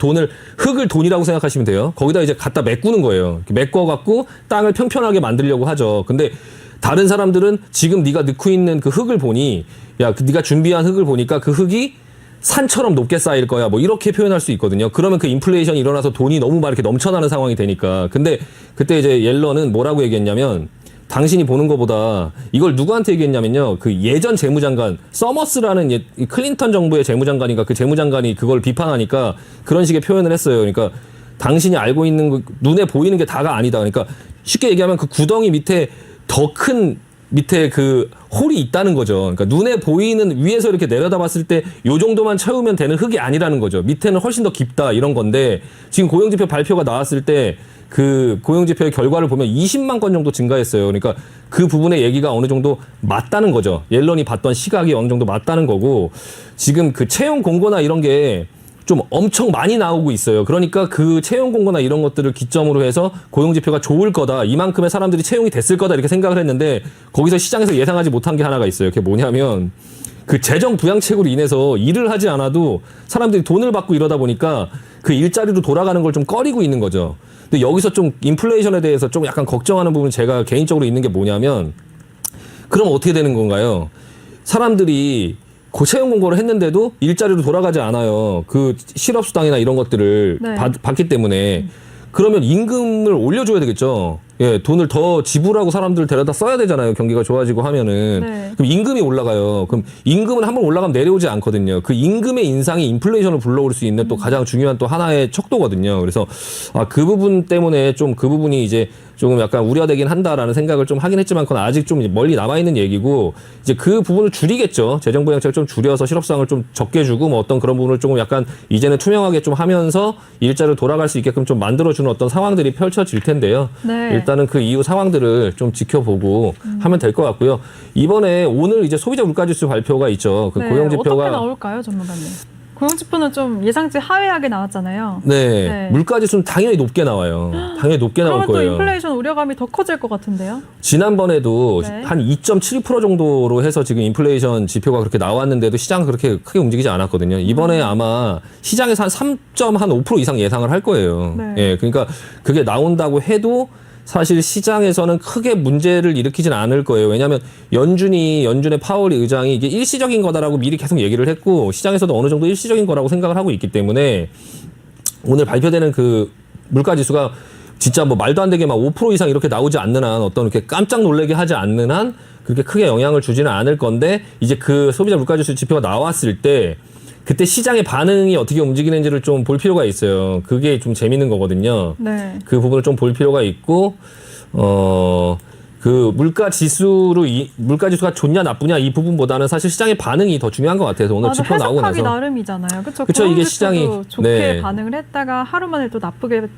흙을 돈이라고 생각하시면 돼요. 거기다 이제 갖다 메꾸는 거예요. 메꿔갖고 땅을 평평하게 만들려고 하죠. 근데 다른 사람들은 지금 네가 넣고 있는 그 흙을 보니 네가 준비한 흙을 보니까 그 흙이 산처럼 높게 쌓일 거야. 뭐 이렇게 표현할 수 있거든요. 그러면 그 인플레이션이 일어나서 돈이 너무 막 이렇게 넘쳐나는 상황이 되니까. 근데 그때 이제 옐런은 뭐라고 얘기했냐면 당신이 보는 것보다 이걸 누구한테 얘기했냐면요. 그 예전 재무장관 서머스라는 클린턴 정부의 재무장관인가 그 재무장관이 그걸 비판하니까 그런 식의 표현을 했어요. 그러니까 당신이 알고 있는 눈에 보이는 게 다가 아니다. 그러니까 쉽게 얘기하면 그 구덩이 밑에 더 큰 밑에 그 홀이 있다는 거죠. 그러니까 눈에 보이는 위에서 이렇게 내려다봤을 때 요 정도만 채우면 되는 흙이 아니라는 거죠. 밑에는 훨씬 더 깊다 이런 건데 지금 고용지표 발표가 나왔을 때 그 고용지표의 결과를 보면 20만 건 정도 증가했어요. 그러니까 그 부분의 얘기가 어느 정도 맞다는 거죠. 옐런이 봤던 시각이 어느 정도 맞다는 거고 지금 그 채용 공고나 이런 게 좀 엄청 많이 나오고 있어요. 그러니까 그 채용 공고나 이런 것들을 기점으로 해서 고용지표가 좋을 거다. 이만큼의 사람들이 채용이 됐을 거다. 이렇게 생각을 했는데 거기서 시장에서 예상하지 못한 게 하나가 있어요. 그게 뭐냐면 그 재정 부양책으로 인해서 일을 하지 않아도 사람들이 돈을 받고 이러다 보니까 그 일자리로 돌아가는 걸 좀 꺼리고 있는 거죠. 근데 여기서 좀 인플레이션에 대해서 좀 약간 걱정하는 부분 제가 개인적으로 있는 게 뭐냐면 그럼 어떻게 되는 건가요? 사람들이 채용 공고를 했는데도 일자리로 돌아가지 않아요. 그 실업수당이나 이런 것들을 네. 받기 때문에 그러면 임금을 올려줘야 되겠죠. 예, 돈을 더 지불하고 사람들을 데려다 써야 되잖아요. 경기가 좋아지고 하면은. 네. 그럼 임금이 올라가요. 그럼 임금은 한번 올라가면 내려오지 않거든요. 그 임금의 인상이 인플레이션을 불러올 수 있는 또 가장 중요한 또 하나의 척도거든요. 그래서 그 부분 때문에 좀 그 부분이 이제 조금 약간 우려되긴 한다라는 생각을 좀 하긴 했지만 그건 아직 좀 멀리 남아있는 얘기고 이제 그 부분을 줄이겠죠. 재정부양책을 좀 줄여서 실업수당을 좀 적게 주고 뭐 어떤 그런 부분을 조금 약간 이제는 투명하게 좀 하면서 일자리로 돌아갈 수 있게끔 좀 만들어주는 어떤 상황들이 펼쳐질 텐데요. 네. 일단은 그 이후 상황들을 좀 지켜보고 하면 될 것 같고요. 이번에 오늘 이제 소비자 물가지수 발표가 있죠. 그 네. 고용지표가 어떻게 나올까요, 전문가님? 고용지표는 좀 예상치 하회하게 나왔잖아요. 네, 네. 물가지수는 당연히 높게 나와요. 당연히 높게 나올 그러면 또 거예요. 인플레이션 우려감이 더 커질 것 같은데요. 지난번에도 네. 한 2.72% 정도로 해서 지금 인플레이션 지표가 그렇게 나왔는데도 시장은 그렇게 크게 움직이지 않았거든요. 이번에 아마 시장에서 한 3.5% 이상 예상을 할 거예요. 네. 예, 그러니까 그게 나온다고 해도 사실 시장에서는 크게 문제를 일으키진 않을 거예요. 왜냐하면 연준의 파월 의장이 이게 일시적인 거다라고 미리 계속 얘기를 했고 시장에서도 어느 정도 일시적인 거라고 생각을 하고 있기 때문에 오늘 발표되는 그 물가지수가 진짜 뭐 말도 안 되게 막 5% 이상 이렇게 나오지 않는 한 어떤 이렇게 깜짝 놀라게 하지 않는 한 그렇게 크게 영향을 주지는 않을 건데 이제 그 소비자 물가지수 지표가 나왔을 때 그때 시장의 반응이 어떻게 움직이는지를 좀 볼 필요가 있어요. 그게 좀 재밌는 거거든요. 네. 그 부분을 좀 볼 필요가 있고 그 물가 지수가 좋냐 나쁘냐 이 부분보다는 사실 시장의 반응이 더 중요한 것 같아서 오늘 지표 나오고 해석하기 나서 나름이잖아요. 그렇죠. 그쵸, 이게 시장이 좋게 네. 반응을 했다가 하루 만에 또 나쁘게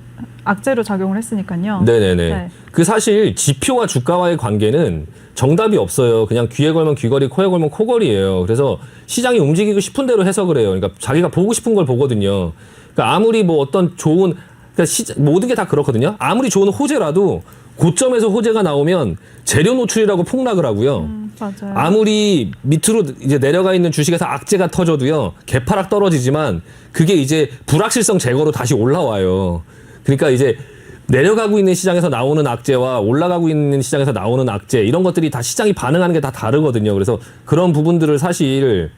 악재로 작용을 했으니까요. 네네네. 네. 그 사실 지표와 주가와의 관계는 정답이 없어요. 그냥 귀에 걸면 귀걸이, 코에 걸면 코걸이에요. 그래서 시장이 움직이고 싶은 대로 해석을 해요. 그러니까 자기가 보고 싶은 걸 보거든요. 그러니까 아무리 뭐 어떤 좋은 그러니까 모든 게 다 그렇거든요. 아무리 좋은 호재라도 고점에서 호재가 나오면 재료 노출이라고 폭락을 하고요. 맞아요. 아무리 밑으로 이제 내려가 있는 주식에서 악재가 터져도요. 개파락 떨어지지만 그게 이제 불확실성 제거로 다시 올라와요. 그러니까 이제 내려가고 있는 시장에서 나오는 악재와 올라가고 있는 시장에서 나오는 악재 이런 것들이 다 시장이 반응하는 게 다 다르거든요. 그래서 그런 부분들을 사실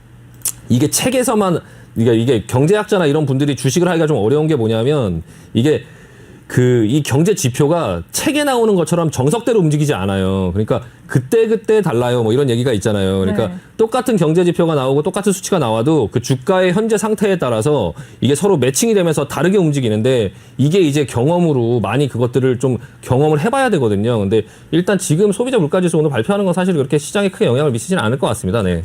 이게 책에서만 이게 경제학자나 이런 분들이 주식을 하기가 좀 어려운 게 뭐냐면 이게 이 경제 지표가 책에 나오는 것처럼 정석대로 움직이지 않아요. 그러니까 그때 달라요. 뭐 이런 얘기가 있잖아요. 그러니까 네. 똑같은 경제 지표가 나오고 똑같은 수치가 나와도 그 주가의 현재 상태에 따라서 이게 서로 매칭이 되면서 다르게 움직이는데 이게 이제 경험으로 많이 그것들을 좀 경험을 해봐야 되거든요. 근데 일단 지금 소비자 물가지수 오늘 발표하는 건 사실 그렇게 시장에 크게 영향을 미치지는 않을 것 같습니다. 네.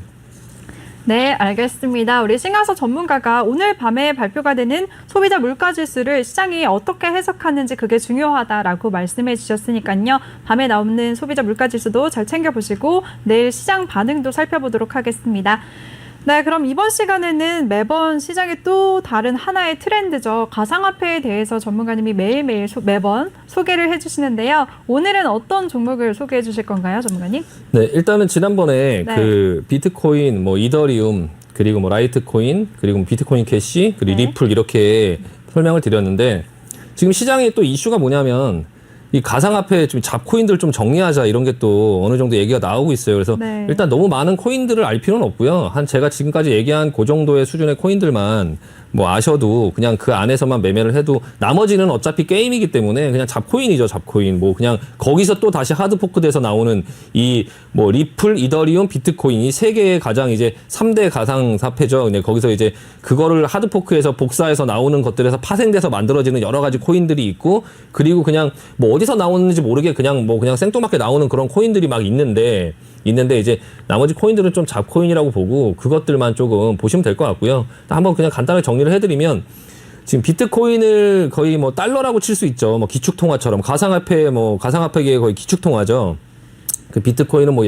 네, 알겠습니다. 우리 신강서 전문가가 오늘 밤에 발표가 되는 소비자 물가지수를 시장이 어떻게 해석하는지 그게 중요하다라고 말씀해 주셨으니까요. 밤에 나오는 소비자 물가지수도 잘 챙겨보시고 내일 시장 반응도 살펴보도록 하겠습니다. 네, 그럼 이번 시간에는 매번 시장의 또 다른 하나의 트렌드죠. 가상화폐에 대해서 전문가님이 매번 소개를 해주시는데요. 오늘은 어떤 종목을 소개해 주실 건가요, 전문가님? 네, 일단은 지난번에 네. 그 비트코인, 뭐 이더리움, 그리고 뭐 라이트코인, 그리고 비트코인 캐시, 그리고 네. 리플 이렇게 설명을 드렸는데 지금 시장에 또 이슈가 뭐냐면 이 가상화폐 좀 잡코인들 좀 정리하자 이런 게 또 어느 정도 얘기가 나오고 있어요. 그래서 네. 일단 너무 많은 코인들을 알 필요는 없고요. 제가 지금까지 얘기한 그 정도의 수준의 코인들만 뭐 아셔도 그냥 그 안에서만 매매를 해도 나머지는 어차피 게임이기 때문에 그냥 잡코인이죠, 잡코인. 뭐 그냥 거기서 또 다시 하드포크돼서 나오는 이 뭐 리플, 이더리움, 비트코인 이 세 개의 가장 이제 3대 가상화폐죠. 근데 거기서 이제 그거를 하드포크해서 복사해서 나오는 것들에서 파생돼서 만들어지는 여러 가지 코인들이 있고 그리고 그냥 뭐 어디서 나오는지 모르게 그냥 생뚱맞게 나오는 그런 코인들이 막 있는데 이제 나머지 코인들은 좀 잡코인이라고 보고 그것들만 조금 보시면 될 것 같고요. 한번 그냥 간단하게 정리를 해드리면 지금 비트코인을 거의 뭐 달러라고 칠 수 있죠. 뭐 기축통화처럼 가상화폐계의 거의 기축통화죠. 그 비트코인은 뭐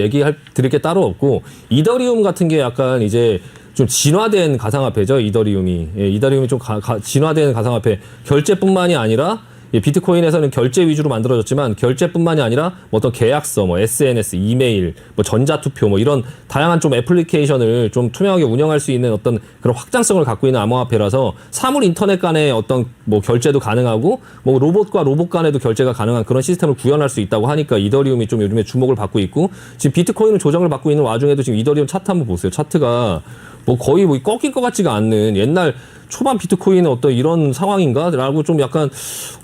드릴 게 따로 없고 이더리움 같은 게 약간 이제 좀 진화된 가상화폐죠. 이더리움이. 예, 이더리움이 좀 진화된 가상화폐. 결제뿐만이 아니라 비트코인에서는 결제 위주로 만들어졌지만 결제뿐만이 아니라 뭐 어떤 계약서, 뭐 SNS, 이메일, 뭐 전자투표, 뭐 이런 다양한 좀 애플리케이션을 좀 투명하게 운영할 수 있는 어떤 그런 확장성을 갖고 있는 암호화폐라서 사물 인터넷 간의 어떤 뭐 결제도 가능하고 뭐 로봇과 로봇 간에도 결제가 가능한 그런 시스템을 구현할 수 있다고 하니까 이더리움이 좀 요즘에 주목을 받고 있고 지금 비트코인은 조정을 받고 있는 와중에도 지금 이더리움 차트 한번 보세요. 차트가 뭐 거의 뭐 꺾일 것 같지가 않는 옛날 초반 비트코인의 어떤 이런 상황인가? 라고 좀 약간,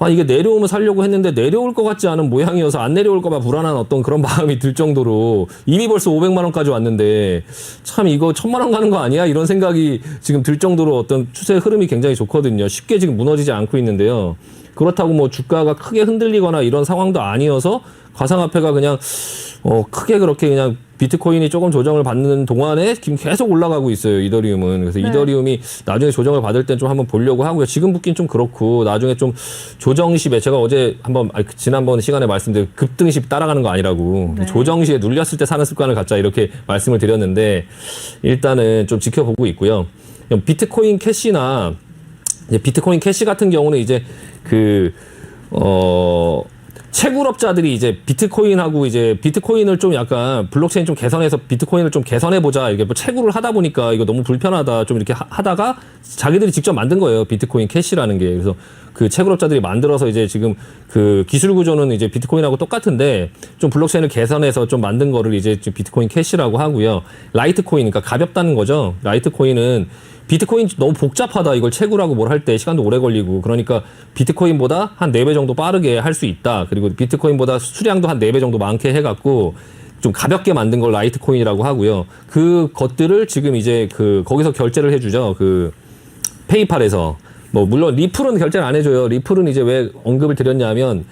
이게 내려오면 살려고 했는데 내려올 것 같지 않은 모양이어서 안 내려올까봐 불안한 어떤 그런 마음이 들 정도로 이미 벌써 500만원까지 왔는데 참 이거 1000만원 가는 거 아니야? 이런 생각이 지금 들 정도로 어떤 추세 흐름이 굉장히 좋거든요. 쉽게 지금 무너지지 않고 있는데요. 그렇다고 뭐 주가가 크게 흔들리거나 이런 상황도 아니어서 가상화폐가 그냥 크게 그렇게 그냥 비트코인이 조금 조정을 받는 동안에 지금 계속 올라가고 있어요. 이더리움은. 그래서 네. 이더리움이 나중에 조정을 받을 땐 좀 한번 보려고 하고요. 지금 붙긴 좀 그렇고 나중에 좀 조정 시에 제가 어제 지난번 시간에 말씀드린 급등 시 따라가는 거 아니라고 네. 조정 시에 눌렸을 때 사는 습관을 갖자 이렇게 말씀을 드렸는데 일단은 좀 지켜보고 있고요. 비트코인 캐시나 이제 비트코인 캐시 같은 경우는 이제 채굴업자들이 이제 비트코인하고 이제 비트코인을 좀 약간 블록체인 좀 개선해서 비트코인을 좀 개선해보자. 이게 뭐 채굴을 하다 보니까 이거 너무 불편하다. 좀 이렇게 하다가 자기들이 직접 만든 거예요. 비트코인 캐시라는 게. 그래서 그 채굴업자들이 만들어서 이제 지금 그 기술 구조는 이제 비트코인하고 똑같은데 좀 블록체인을 개선해서 좀 만든 거를 이제 비트코인 캐시라고 하고요. 라이트코인, 그러니까 가볍다는 거죠. 라이트코인은 비트코인 너무 복잡하다. 이걸 채굴하고 뭘 할 때 시간도 오래 걸리고 그러니까 비트코인보다 한 4배 정도 빠르게 할 수 있다. 그리고 비트코인보다 수량도 한 4배 정도 많게 해갖고 좀 가볍게 만든 걸 라이트코인이라고 하고요. 그 것들을 지금 이제 거기서 결제를 해주죠. 페이팔에서. 물론 리플은 결제를 안 해줘요. 리플은 이제 왜 언급을 드렸냐면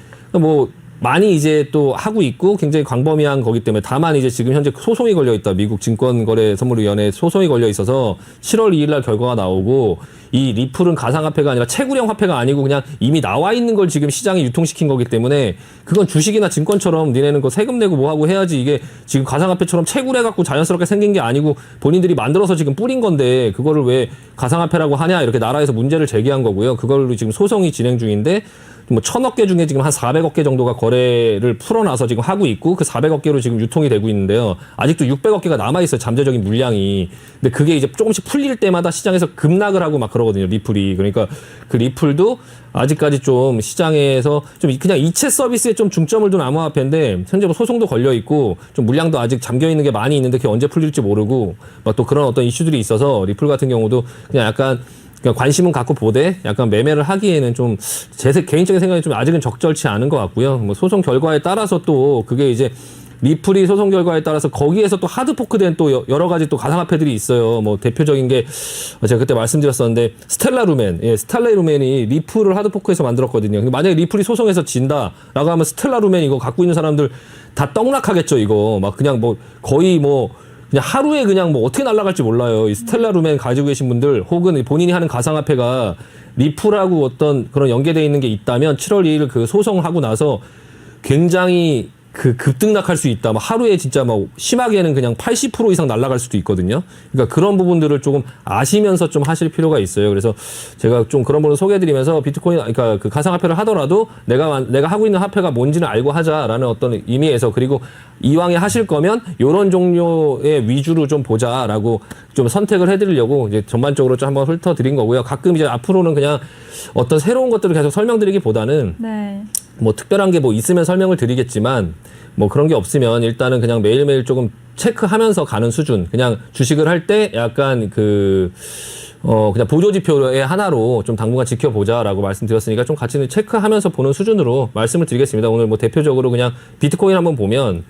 많이 이제 또 하고 있고 굉장히 광범위한 거기 때문에 다만 이제 지금 현재 소송이 걸려 있다. 미국 증권거래선물위원회에 소송이 걸려 있어서 7월 2일 날 결과가 나오고 이 리플은 가상화폐가 아니라 채굴형 화폐가 아니고 그냥 이미 나와 있는 걸 지금 시장에 유통시킨 거기 때문에 그건 주식이나 증권처럼 니네는 거 세금 내고 뭐 하고 해야지 이게 지금 가상화폐처럼 채굴해갖고 자연스럽게 생긴 게 아니고 본인들이 만들어서 지금 뿌린 건데 그거를 왜 가상화폐라고 하냐 이렇게 나라에서 문제를 제기한 거고요. 그걸로 지금 소송이 진행 중인데 뭐 1,000억 개 중에 지금 한 400억 개 정도가 거래를 풀어놔서 지금 하고 있고 그 400억 개로 지금 유통이 되고 있는데요. 아직도 600억 개가 남아있어요. 잠재적인 물량이. 근데 그게 이제 조금씩 풀릴 때마다 시장에서 급락을 하고 막 그러거든요. 리플이. 그러니까 그 리플도 아직까지 좀 시장에서 좀 그냥 이체 서비스에 좀 중점을 둔 암호화폐인데 현재 뭐 소송도 걸려 있고 좀 물량도 아직 잠겨 있는 게 많이 있는데 그게 언제 풀릴지 모르고 막 또 그런 어떤 이슈들이 있어서 리플 같은 경우도 그냥 약간 관심은 갖고 보되 약간 매매를 하기에는 좀 제 개인적인 생각이 좀 아직은 적절치 않은 것 같고요. 뭐 소송 결과에 따라서 또 그게 이제 리플이 소송 결과에 따라서 거기에서 또 하드포크된 또 여러 가지 또 가상화폐들이 있어요. 뭐 대표적인 게 제가 그때 말씀드렸었는데 스텔라 루멘, 스텔라 루멘이 리플을 하드포크해서 만들었거든요. 근데 만약에 리플이 소송해서 진다라고 하면 스텔라 루멘 이거 갖고 있는 사람들 다 떡락하겠죠. 이거 막 그냥 뭐 거의 뭐 그냥 하루에 그냥 뭐 어떻게 날아갈지 몰라요. 이 스텔라 루멘 가지고 계신 분들 혹은 본인이 하는 가상화폐가 리플하고 어떤 그런 연계되어 있는 게 있다면 7월 2일 그 소송하고 나서 굉장히 그 급등락할 수 있다. 막 하루에 진짜 막 심하게는 그냥 80% 이상 날아갈 수도 있거든요. 그러니까 그런 부분들을 조금 아시면서 좀 하실 필요가 있어요. 그래서 제가 좀 그런 부분을 소개해드리면서 비트코인, 그러니까 그 가상화폐를 하더라도 내가 하고 있는 화폐가 뭔지는 알고 하자라는 어떤 의미에서 그리고 이왕에 하실 거면 이런 종류의 위주로 좀 보자라고 좀 선택을 해드리려고 이제 전반적으로 좀 한번 훑어드린 거고요. 가끔 이제 앞으로는 그냥 어떤 새로운 것들을 계속 설명드리기보다는 네. 뭐 특별한 게 뭐 있으면 설명을 드리겠지만 뭐 그런 게 없으면 일단은 그냥 매일매일 조금 체크하면서 가는 수준. 그냥 주식을 할 때 약간 그냥 보조지표의 하나로 좀 당분간 지켜보자라고 말씀드렸으니까 좀 같이 체크하면서 보는 수준으로 말씀을 드리겠습니다. 오늘 뭐 대표적으로 그냥 비트코인 한번 보면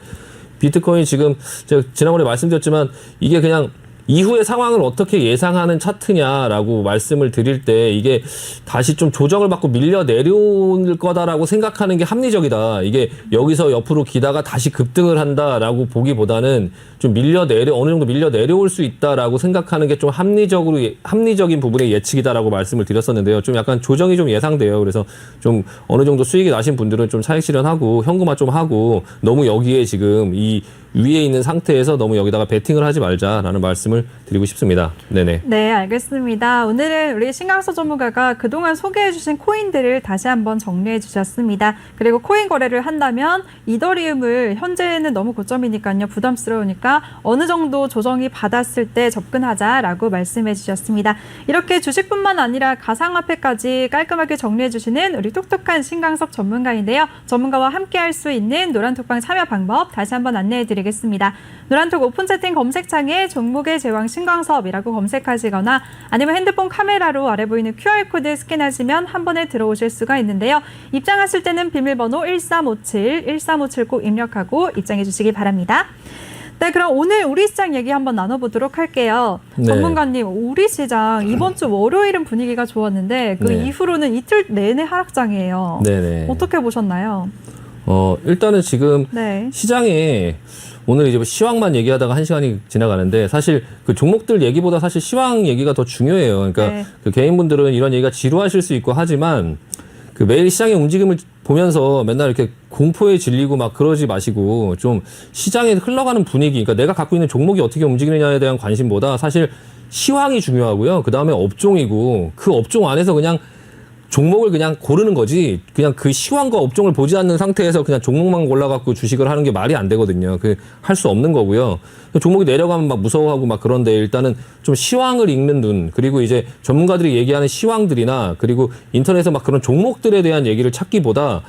비트코인 지금 제가 지난번에 말씀드렸지만 이게 그냥 이후의 상황을 어떻게 예상하는 차트냐라고 말씀을 드릴 때 이게 다시 좀 조정을 받고 밀려 내려올 거다라고 생각하는 게 합리적이다. 이게 여기서 옆으로 기다가 다시 급등을 한다라고 보기보다는 좀 어느 정도 밀려 내려올 수 있다라고 생각하는 게 좀 합리적인 부분의 예측이다라고 말씀을 드렸었는데요. 좀 약간 조정이 좀 예상돼요. 그래서 좀 어느 정도 수익이 나신 분들은 좀 차익 실현하고 현금화 좀 하고 너무 여기에 지금 이 위에 있는 상태에서 너무 여기다가 베팅을 하지 말자라는 말씀을 드리고 싶습니다. 네네. 네, 알겠습니다. 오늘은 우리 신강서 전문가가 그동안 소개해주신 코인들을 다시 한번 정리해 주셨습니다. 그리고 코인 거래를 한다면 이더리움을 현재는 너무 고점이니까요. 부담스러우니까 어느 정도 조정이 받았을 때 접근하자라고 말씀해 주셨습니다. 이렇게 주식뿐만 아니라 가상화폐까지 깔끔하게 정리해 주시는 우리 똑똑한 신강석 전문가인데요. 전문가와 함께 할 수 있는 노란톡방 참여 방법 다시 한번 안내해 드리겠습니다. 노란톡 오픈 채팅 검색창에 종목의 제왕 신광섭이라고 검색하시거나 아니면 핸드폰 카메라로 아래 보이는 QR코드 스캔하시면 한 번에 들어오실 수가 있는데요. 입장하실 때는 비밀번호 1357 꼭 입력하고 입장해 주시기 바랍니다. 네, 그럼 오늘 우리 시장 얘기 한번 나눠보도록 할게요. 네. 전문가님, 우리 시장 이번 주 월요일은 분위기가 좋았는데 그 네. 이후로는 이틀 내내 하락장이에요. 네네. 어떻게 보셨나요? 일단은 지금 네. 시장에 오늘 이제 시황만 얘기하다가 1시간이 지나가는데 사실 그 종목들 얘기보다 사실 시황 얘기가 더 중요해요. 그러니까 네. 그 개인분들은 이런 얘기가 지루하실 수 있고 하지만 그 매일 시장의 움직임을 보면서 맨날 이렇게 공포에 질리고 막 그러지 마시고 좀 시장에 흘러가는 분위기, 그러니까 내가 갖고 있는 종목이 어떻게 움직이느냐에 대한 관심보다 사실 시황이 중요하고요. 그 다음에 업종이고 그 업종 안에서 그냥 종목을 그냥 고르는 거지 그냥 그 시황과 업종을 보지 않는 상태에서 그냥 종목만 골라갖고 주식을 하는 게 말이 안 되거든요. 그 할 수 없는 거고요. 종목이 내려가면 막 무서워하고 막 그런데 일단은 좀 시황을 읽는 눈 그리고 이제 전문가들이 얘기하는 시황들이나 그리고 인터넷에서 막 그런 종목들에 대한 얘기를 찾기보다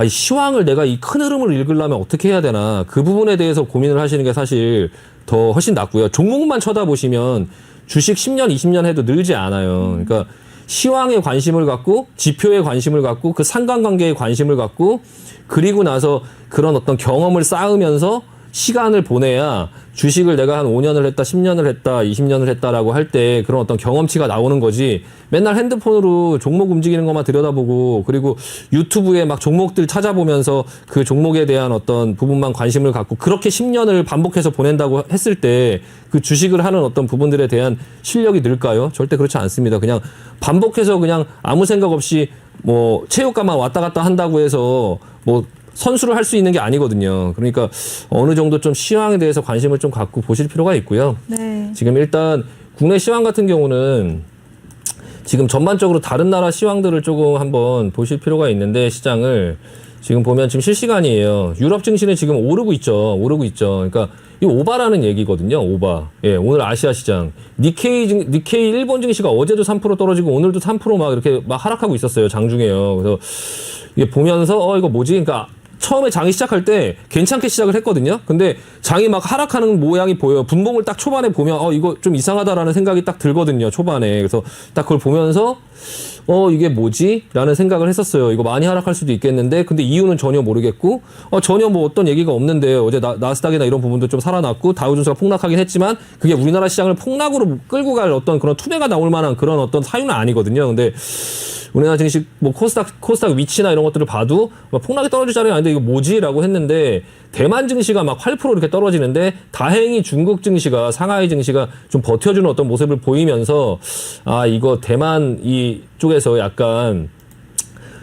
이 시황을 내가 이 큰 흐름을 읽으려면 어떻게 해야 되나 그 부분에 대해서 고민을 하시는 게 사실 더 훨씬 낫고요. 종목만 쳐다보시면 주식 10년, 20년 해도 늘지 않아요. 그러니까 시황에 관심을 갖고 지표에 관심을 갖고 그 상관관계에 관심을 갖고 그리고 나서 그런 어떤 경험을 쌓으면서 시간을 보내야 주식을 내가 한 5년을 했다, 10년을 했다, 20년을 했다라고 할 때 그런 어떤 경험치가 나오는 거지. 맨날 핸드폰으로 종목 움직이는 것만 들여다보고 그리고 유튜브에 막 종목들 찾아보면서 그 종목에 대한 어떤 부분만 관심을 갖고 그렇게 10년을 반복해서 보낸다고 했을 때 그 주식을 하는 어떤 부분들에 대한 실력이 늘까요? 절대 그렇지 않습니다. 그냥 반복해서 그냥 아무 생각 없이 뭐 체육관만 왔다 갔다 한다고 해서 뭐 선수를 할 수 있는 게 아니거든요. 그러니까 어느 정도 좀 시황에 대해서 관심을 좀 갖고 보실 필요가 있고요. 네. 지금 일단 국내 시황 같은 경우는 지금 전반적으로 다른 나라 시황들을 조금 한번 보실 필요가 있는데 시장을 지금 보면 지금 실시간이에요. 유럽 증시는 지금 오르고 있죠. 그러니까 이 오바라는 얘기거든요. 오바. 예, 오늘 아시아 시장 니케이 일본 증시가 어제도 3% 떨어지고 오늘도 3% 막 이렇게 막 하락하고 있었어요. 장중에요. 그래서 이게 보면서 이거 뭐지? 그러니까 처음에 장이 시작할 때 괜찮게 시작을 했거든요. 근데 장이 막 하락하는 모양이 보여요. 분봉을 딱 초반에 보면 이거 좀 이상하다라는 생각이 딱 들거든요. 초반에. 그래서 딱 그걸 보면서 이게 뭐지? 라는 생각을 했었어요. 이거 많이 하락할 수도 있겠는데 근데 이유는 전혀 모르겠고 전혀 뭐 어떤 얘기가 없는데 어제 나스닥이나 이런 부분도 좀 살아났고 다우존스가 폭락하긴 했지만 그게 우리나라 시장을 폭락으로 끌고 갈 어떤 그런 투매가 나올 만한 그런 어떤 사유는 아니거든요. 근데 우리나라 증시 뭐 코스닥 위치나 이런 것들을 봐도 막 폭락이 떨어질 자리가 아닌데 이거 뭐지라고 했는데 대만 증시가 막 8% 이렇게 떨어지는데 다행히 중국 증시가 상하이 증시가 좀 버텨주는 어떤 모습을 보이면서 이거 대만 이 쪽에서 약간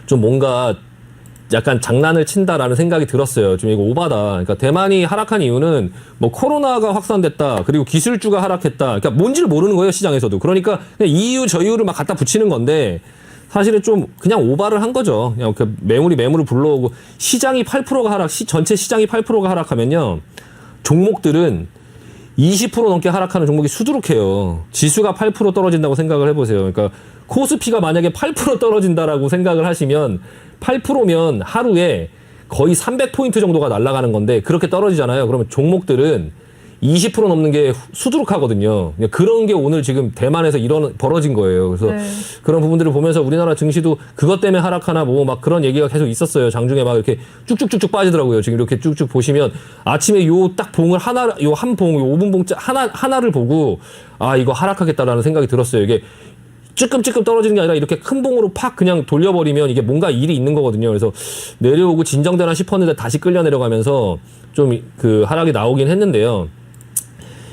좀 뭔가 약간 장난을 친다라는 생각이 들었어요. 좀 이거 오바다. 그러니까 대만이 하락한 이유는 뭐 코로나가 확산됐다. 그리고 기술주가 하락했다. 그러니까 뭔지를 모르는 거예요, 시장에서도. 그러니까 그냥 이 이유 저 이유를 막 갖다 붙이는 건데 사실은 좀 그냥 오바를 한 거죠. 그냥 그 매물을 불러오고 시장이 8%가 전체 시장이 8%가 하락하면요. 종목들은 20% 넘게 하락하는 종목이 수두룩해요. 지수가 8% 떨어진다고 생각을 해보세요. 그러니까 코스피가 만약에 8% 떨어진다라고 생각을 하시면 8%면 하루에 거의 300포인트 정도가 날아가는 건데 그렇게 떨어지잖아요. 그러면 종목들은 20% 넘는 게 수두룩하거든요. 그런 게 오늘 지금 대만에서 벌어진 거예요. 그래서 네. 그런 부분들을 보면서 우리나라 증시도 그것 때문에 하락하나 뭐 막 그런 얘기가 계속 있었어요. 장중에 막 이렇게 쭉쭉쭉쭉 빠지더라고요. 지금 이렇게 쭉쭉 보시면 아침에 요 딱 봉을 요 5분 봉 하나를 보고 이거 하락하겠다라는 생각이 들었어요. 이게 찔끔찔끔 떨어지는 게 아니라 이렇게 큰 봉으로 팍 그냥 돌려버리면 이게 뭔가 일이 있는 거거든요. 그래서 내려오고 진정되나 싶었는데 다시 끌려 내려가면서 좀 그 하락이 나오긴 했는데요.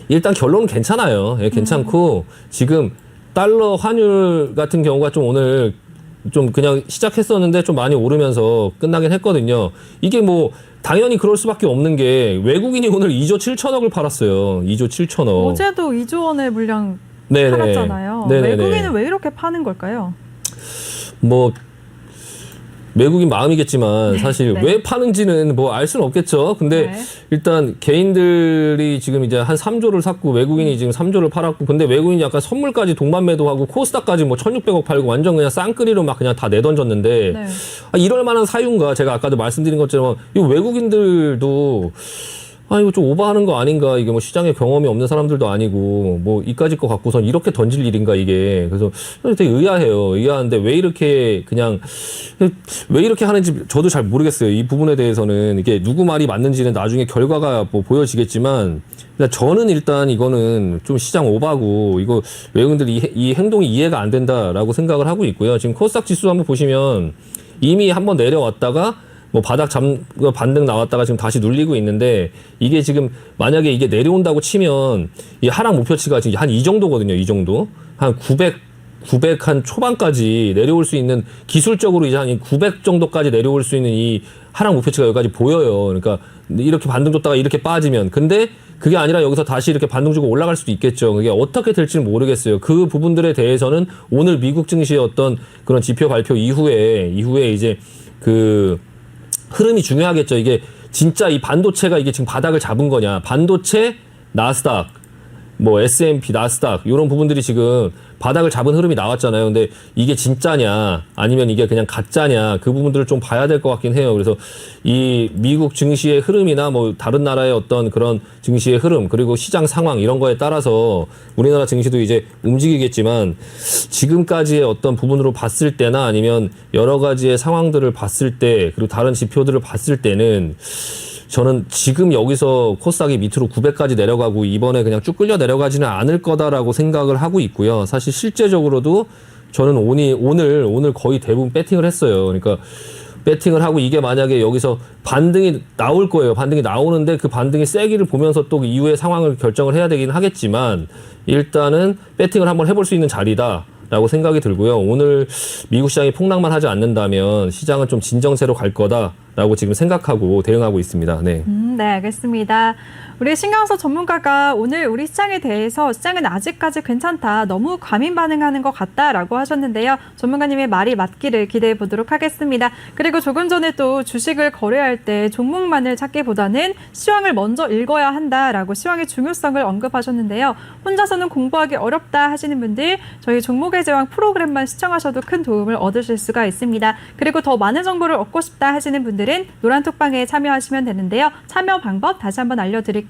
일단 결론은 괜찮아요. 예, 괜찮고 지금 달러 환율 같은 경우가 좀 오늘 좀 그냥 시작했었는데 좀 많이 오르면서 끝나긴 했거든요. 이게 뭐 당연히 그럴 수밖에 없는 게 외국인이 오늘 2조 7천억을 팔았어요. 2조 7천억. 어제도 2조 원의 물량 네네. 팔았잖아요. 네네네. 외국인은 왜 이렇게 파는 걸까요? 뭐 외국인 마음이겠지만 사실 네. 왜 파는지는 뭐 알 수는 없겠죠. 근데 네. 일단 개인들이 지금 이제 한 3조를 샀고 외국인이 지금 3조를 팔았고 근데 외국인이 약간 선물까지 동반 매도하고 코스닥까지 뭐 1,600억 팔고 완전 그냥 쌍끌이로 막 그냥 다 내던졌는데 네. 이럴 만한 사유인가 제가 아까도 말씀드린 것처럼 이 외국인들도 이거 좀 오버하는 거 아닌가. 이게 뭐 시장에 경험이 없는 사람들도 아니고, 뭐, 이까짓 거 갖고선 이렇게 던질 일인가, 이게. 그래서 되게 의아해요. 의아한데 왜 이렇게 하는지 저도 잘 모르겠어요. 이 부분에 대해서는. 이게 누구 말이 맞는지는 나중에 결과가 뭐 보여지겠지만, 저는 일단 이거는 좀 시장 오바고, 이거 외국인들이 이 행동이 이해가 안 된다라고 생각을 하고 있고요. 지금 코스닥 지수 한번 보시면 이미 한번 내려왔다가 뭐 바닥 반등 나왔다가 지금 다시 눌리고 있는데 이게 지금 만약에 이게 내려온다고 치면 이 하락 목표치가 지금 한 이 정도거든요. 이 정도. 한 900 한 초반까지 내려올 수 있는 기술적으로 이제 한 900 정도까지 내려올 수 있는 이 하락 목표치가 여기까지 보여요. 그러니까 이렇게 반등 줬다가 이렇게 빠지면 근데 그게 아니라 여기서 다시 이렇게 반등 주고 올라갈 수도 있겠죠. 그게 어떻게 될지는 모르겠어요. 그 부분들에 대해서는 오늘 미국 증시의 어떤 그런 지표 발표 이후에 이제 그 흐름이 중요하겠죠. 이게 진짜 이 반도체가 이게 지금 바닥을 잡은 거냐. 반도체, 나스닥, 뭐 S&P, 나스닥 이런 부분들이 지금 바닥을 잡은 흐름이 나왔잖아요. 근데 이게 진짜냐 아니면 이게 그냥 가짜냐 그 부분들을 좀 봐야 될 것 같긴 해요. 그래서 이 미국 증시의 흐름이나 뭐 다른 나라의 어떤 그런 증시의 흐름 그리고 시장 상황 이런 거에 따라서 우리나라 증시도 이제 움직이겠지만 지금까지의 어떤 부분으로 봤을 때나 아니면 여러 가지의 상황들을 봤을 때 그리고 다른 지표들을 봤을 때는 저는 지금 여기서 코스닥이 밑으로 900까지 내려가고 이번에 그냥 쭉 끌려 내려가지는 않을 거다라고 생각을 하고 있고요. 사실 실제적으로도 저는 오늘 거의 대부분 배팅을 했어요. 그러니까 배팅을 하고 이게 만약에 여기서 반등이 나올 거예요. 반등이 나오는데 그 반등이 세기를 보면서 또 이후의 상황을 결정을 해야 되긴 하겠지만 일단은 배팅을 한번 해볼 수 있는 자리다라고 생각이 들고요. 오늘 미국 시장이 폭락만 하지 않는다면 시장은 좀 진정세로 갈 거다라고 지금 생각하고 대응하고 있습니다. 네. 네, 알겠습니다. 우리 신강서 전문가가 오늘 우리 시장에 대해서 시장은 아직까지 괜찮다, 너무 과민 반응하는 것 같다라고 하셨는데요. 전문가님의 말이 맞기를 기대해 보도록 하겠습니다. 그리고 조금 전에 또 주식을 거래할 때 종목만을 찾기보다는 시황을 먼저 읽어야 한다라고 시황의 중요성을 언급하셨는데요. 혼자서는 공부하기 어렵다 하시는 분들 저희 종목의 제왕 프로그램만 시청하셔도 큰 도움을 얻으실 수가 있습니다. 그리고 더 많은 정보를 얻고 싶다 하시는 분들은 노란톡방에 참여하시면 되는데요. 참여 방법 다시 한번 알려드릴게요.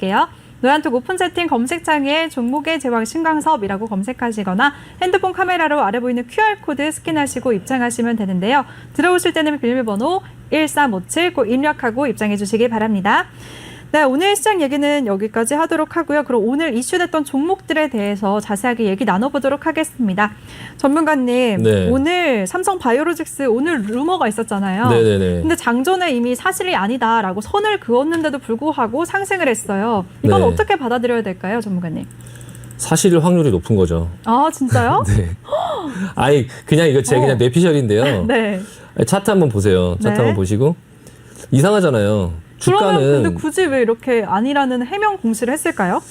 노란톡 오픈 채팅 검색창에 종목의 제왕 신광섭이라고 검색하시거나 핸드폰 카메라로 아래 보이는 QR코드 스캔하시고 입장하시면 되는데요. 들어오실 때는 비밀번호 1357 꼭 입력하고 입장해 주시기 바랍니다. 네, 오늘 시장 얘기는 여기까지 하도록 하고요. 그럼 오늘 이슈됐던 종목들에 대해서 자세하게 얘기 나눠보도록 하겠습니다. 전문가님, 네. 오늘 삼성 바이오로직스 오늘 루머가 있었잖아요. 네네네. 근데 장전에 이미 사실이 아니다라고 선을 그었는데도 불구하고 상승을 했어요. 이건 네. 어떻게 받아들여야 될까요, 전문가님? 사실일 확률이 높은 거죠. 아, 진짜요? 네. 아니 그냥 이거 제 그냥 뇌피셜인데요. 네. 차트 한번 보세요. 차트 네. 한번 보시고 이상하잖아요. 그러면 근데 주가는 굳이 왜 이렇게 아니라는 해명 공시를 했을까요?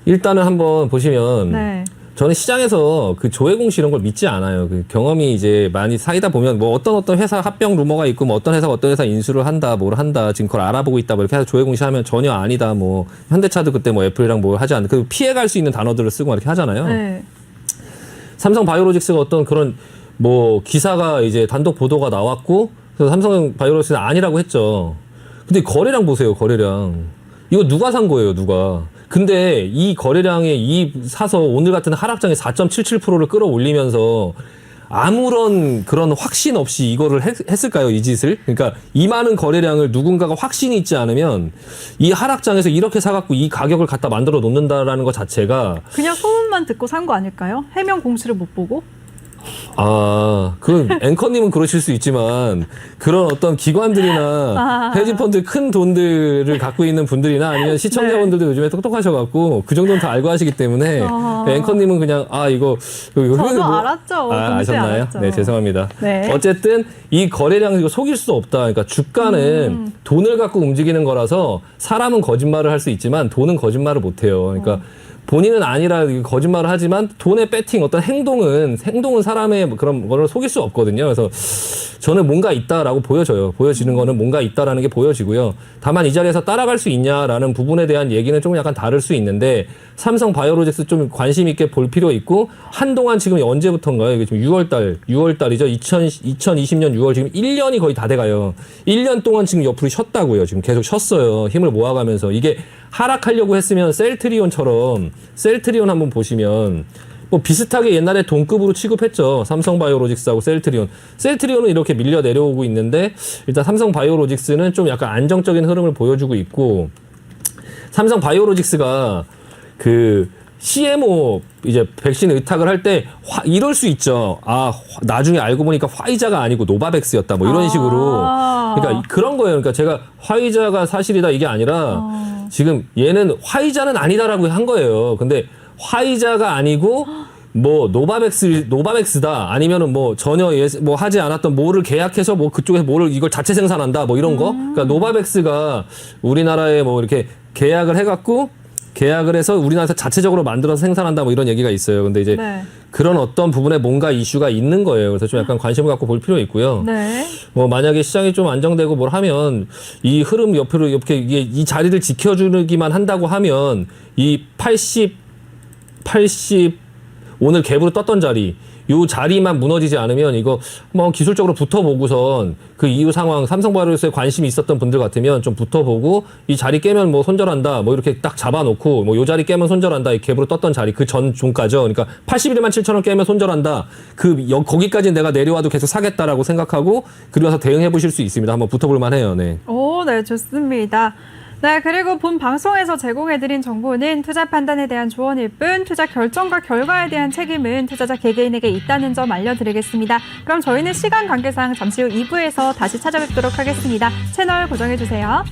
일단은 한번 보시면 네. 저는 시장에서 그 조회 공시 이런 걸 믿지 않아요. 그 경험이 이제 많이 쌓이다 보면 뭐 어떤 회사 합병 루머가 있고 뭐 어떤 회사 인수를 한다, 뭘 한다, 지금 그걸 알아보고 있다, 뭐 이렇게 해서 조회 공시하면 전혀 아니다. 뭐 현대차도 그때 뭐 애플이랑 뭘 하지 않는 그 피해갈 수 있는 단어들을 쓰고 이렇게 하잖아요. 네. 삼성 바이오로직스가 어떤 그런 뭐 기사가 이제 단독 보도가 나왔고 그래서 삼성 바이오로직스는 아니라고 했죠. 근데 거래량 보세요, 거래량. 이거 누가 산 거예요, 누가. 근데 이 거래량에 사서 오늘 같은 하락장에 4.77%를 끌어올리면서 아무런 그런 확신 없이 이거를 했을까요, 이 짓을? 그러니까 이 많은 거래량을 누군가가 확신이 있지 않으면 이 하락장에서 이렇게 사갖고 이 가격을 갖다 만들어 놓는다라는 것 자체가 그냥 소문만 듣고 산 거 아닐까요? 해명 공시를 못 보고? 그 앵커님은 그러실 수 있지만 그런 어떤 기관들이나 헤지펀드 큰 돈들을 갖고 있는 분들이나 아니면 시청자분들도 요즘에 똑똑하셔갖고 그 정도는 다 알고 하시기 때문에 앵커님은 그냥 이거 저도 알았죠. 공시 아셨나요? 알았죠. 네, 죄송합니다. 네. 어쨌든 이 거래량 이거 속일 수 없다. 그러니까 주가는 돈을 갖고 움직이는 거라서 사람은 거짓말을 할 수 있지만 돈은 거짓말을 못 해요. 그러니까 본인은 아니라 거짓말을 하지만 돈의 배팅 어떤 행동은 사람의 그런 거를 속일 수 없거든요. 그래서 저는 뭔가 있다라고 보여져요. 보여지는 거는 뭔가 있다라는 게 보여지고요. 다만 이 자리에서 따라갈 수 있냐라는 부분에 대한 얘기는 좀 약간 다를 수 있는데 삼성 바이오로직스 좀 관심 있게 볼 필요 있고 한동안 지금 언제부터인가요? 이게 지금 6월달이죠. 2020년 6월 지금 1년이 거의 다 돼가요. 1년 동안 지금 옆으로 쉬었다고요. 지금 계속 쉬었어요. 힘을 모아가면서 이게 하락하려고 했으면 셀트리온 한번 보시면 뭐 비슷하게 옛날에 동급으로 취급했죠. 삼성바이오로직스하고 셀트리온은 이렇게 밀려 내려오고 있는데 일단 삼성바이오로직스는 좀 약간 안정적인 흐름을 보여주고 있고 삼성바이오로직스가 그 CMO 이제 백신 의탁을 할 때 이럴 수 있죠. 나중에 알고 보니까 화이자가 아니고 노바백스였다. 뭐 이런 식으로. 그러니까 그런 거예요. 그러니까 제가 화이자가 사실이다 이게 아니라 지금 얘는 화이자는 아니다라고 한 거예요. 근데 화이자가 아니고 뭐 노바백스다 아니면은 뭐 전혀 뭐 하지 않았던 뭐를 계약해서 뭐 그쪽에서 뭐를 이걸 자체 생산한다 뭐 이런 거. 그러니까 노바백스가 우리나라에 뭐 이렇게 계약을 해서 우리나라에서 자체적으로 만들어서 생산한다 뭐 이런 얘기가 있어요. 근데 이제 그런 어떤 부분에 뭔가 이슈가 있는 거예요. 그래서 좀 약간 관심을 갖고 볼 필요 있고요. 네. 뭐 만약에 시장이 좀 안정되고 뭘 하면 이 흐름 옆으로 이렇게 이 자리를 지켜주기만 한다고 하면 이 80 오늘 갭으로 떴던 자리 요 자리만 무너지지 않으면 이거 뭐 기술적으로 붙어보고선 그 이후 상황 삼성바이오로스에 관심이 있었던 분들 같으면 좀 붙어보고 이 자리 깨면 뭐 손절한다 뭐 이렇게 딱 잡아놓고 뭐 요 자리 깨면 손절한다 이 갭으로 떴던 자리 그 전 종가죠. 그러니까 81만 7천 원 깨면 손절한다. 거기까지 내가 내려와도 계속 사겠다라고 생각하고 그리고 와서 대응해 보실 수 있습니다. 한번 붙어볼 만해요. 네. 오, 네, 좋습니다. 네, 그리고 본 방송에서 제공해드린 정보는 투자 판단에 대한 조언일 뿐 투자 결정과 결과에 대한 책임은 투자자 개개인에게 있다는 점 알려드리겠습니다. 그럼 저희는 시간 관계상 잠시 후 2부에서 다시 찾아뵙도록 하겠습니다. 채널 고정해주세요.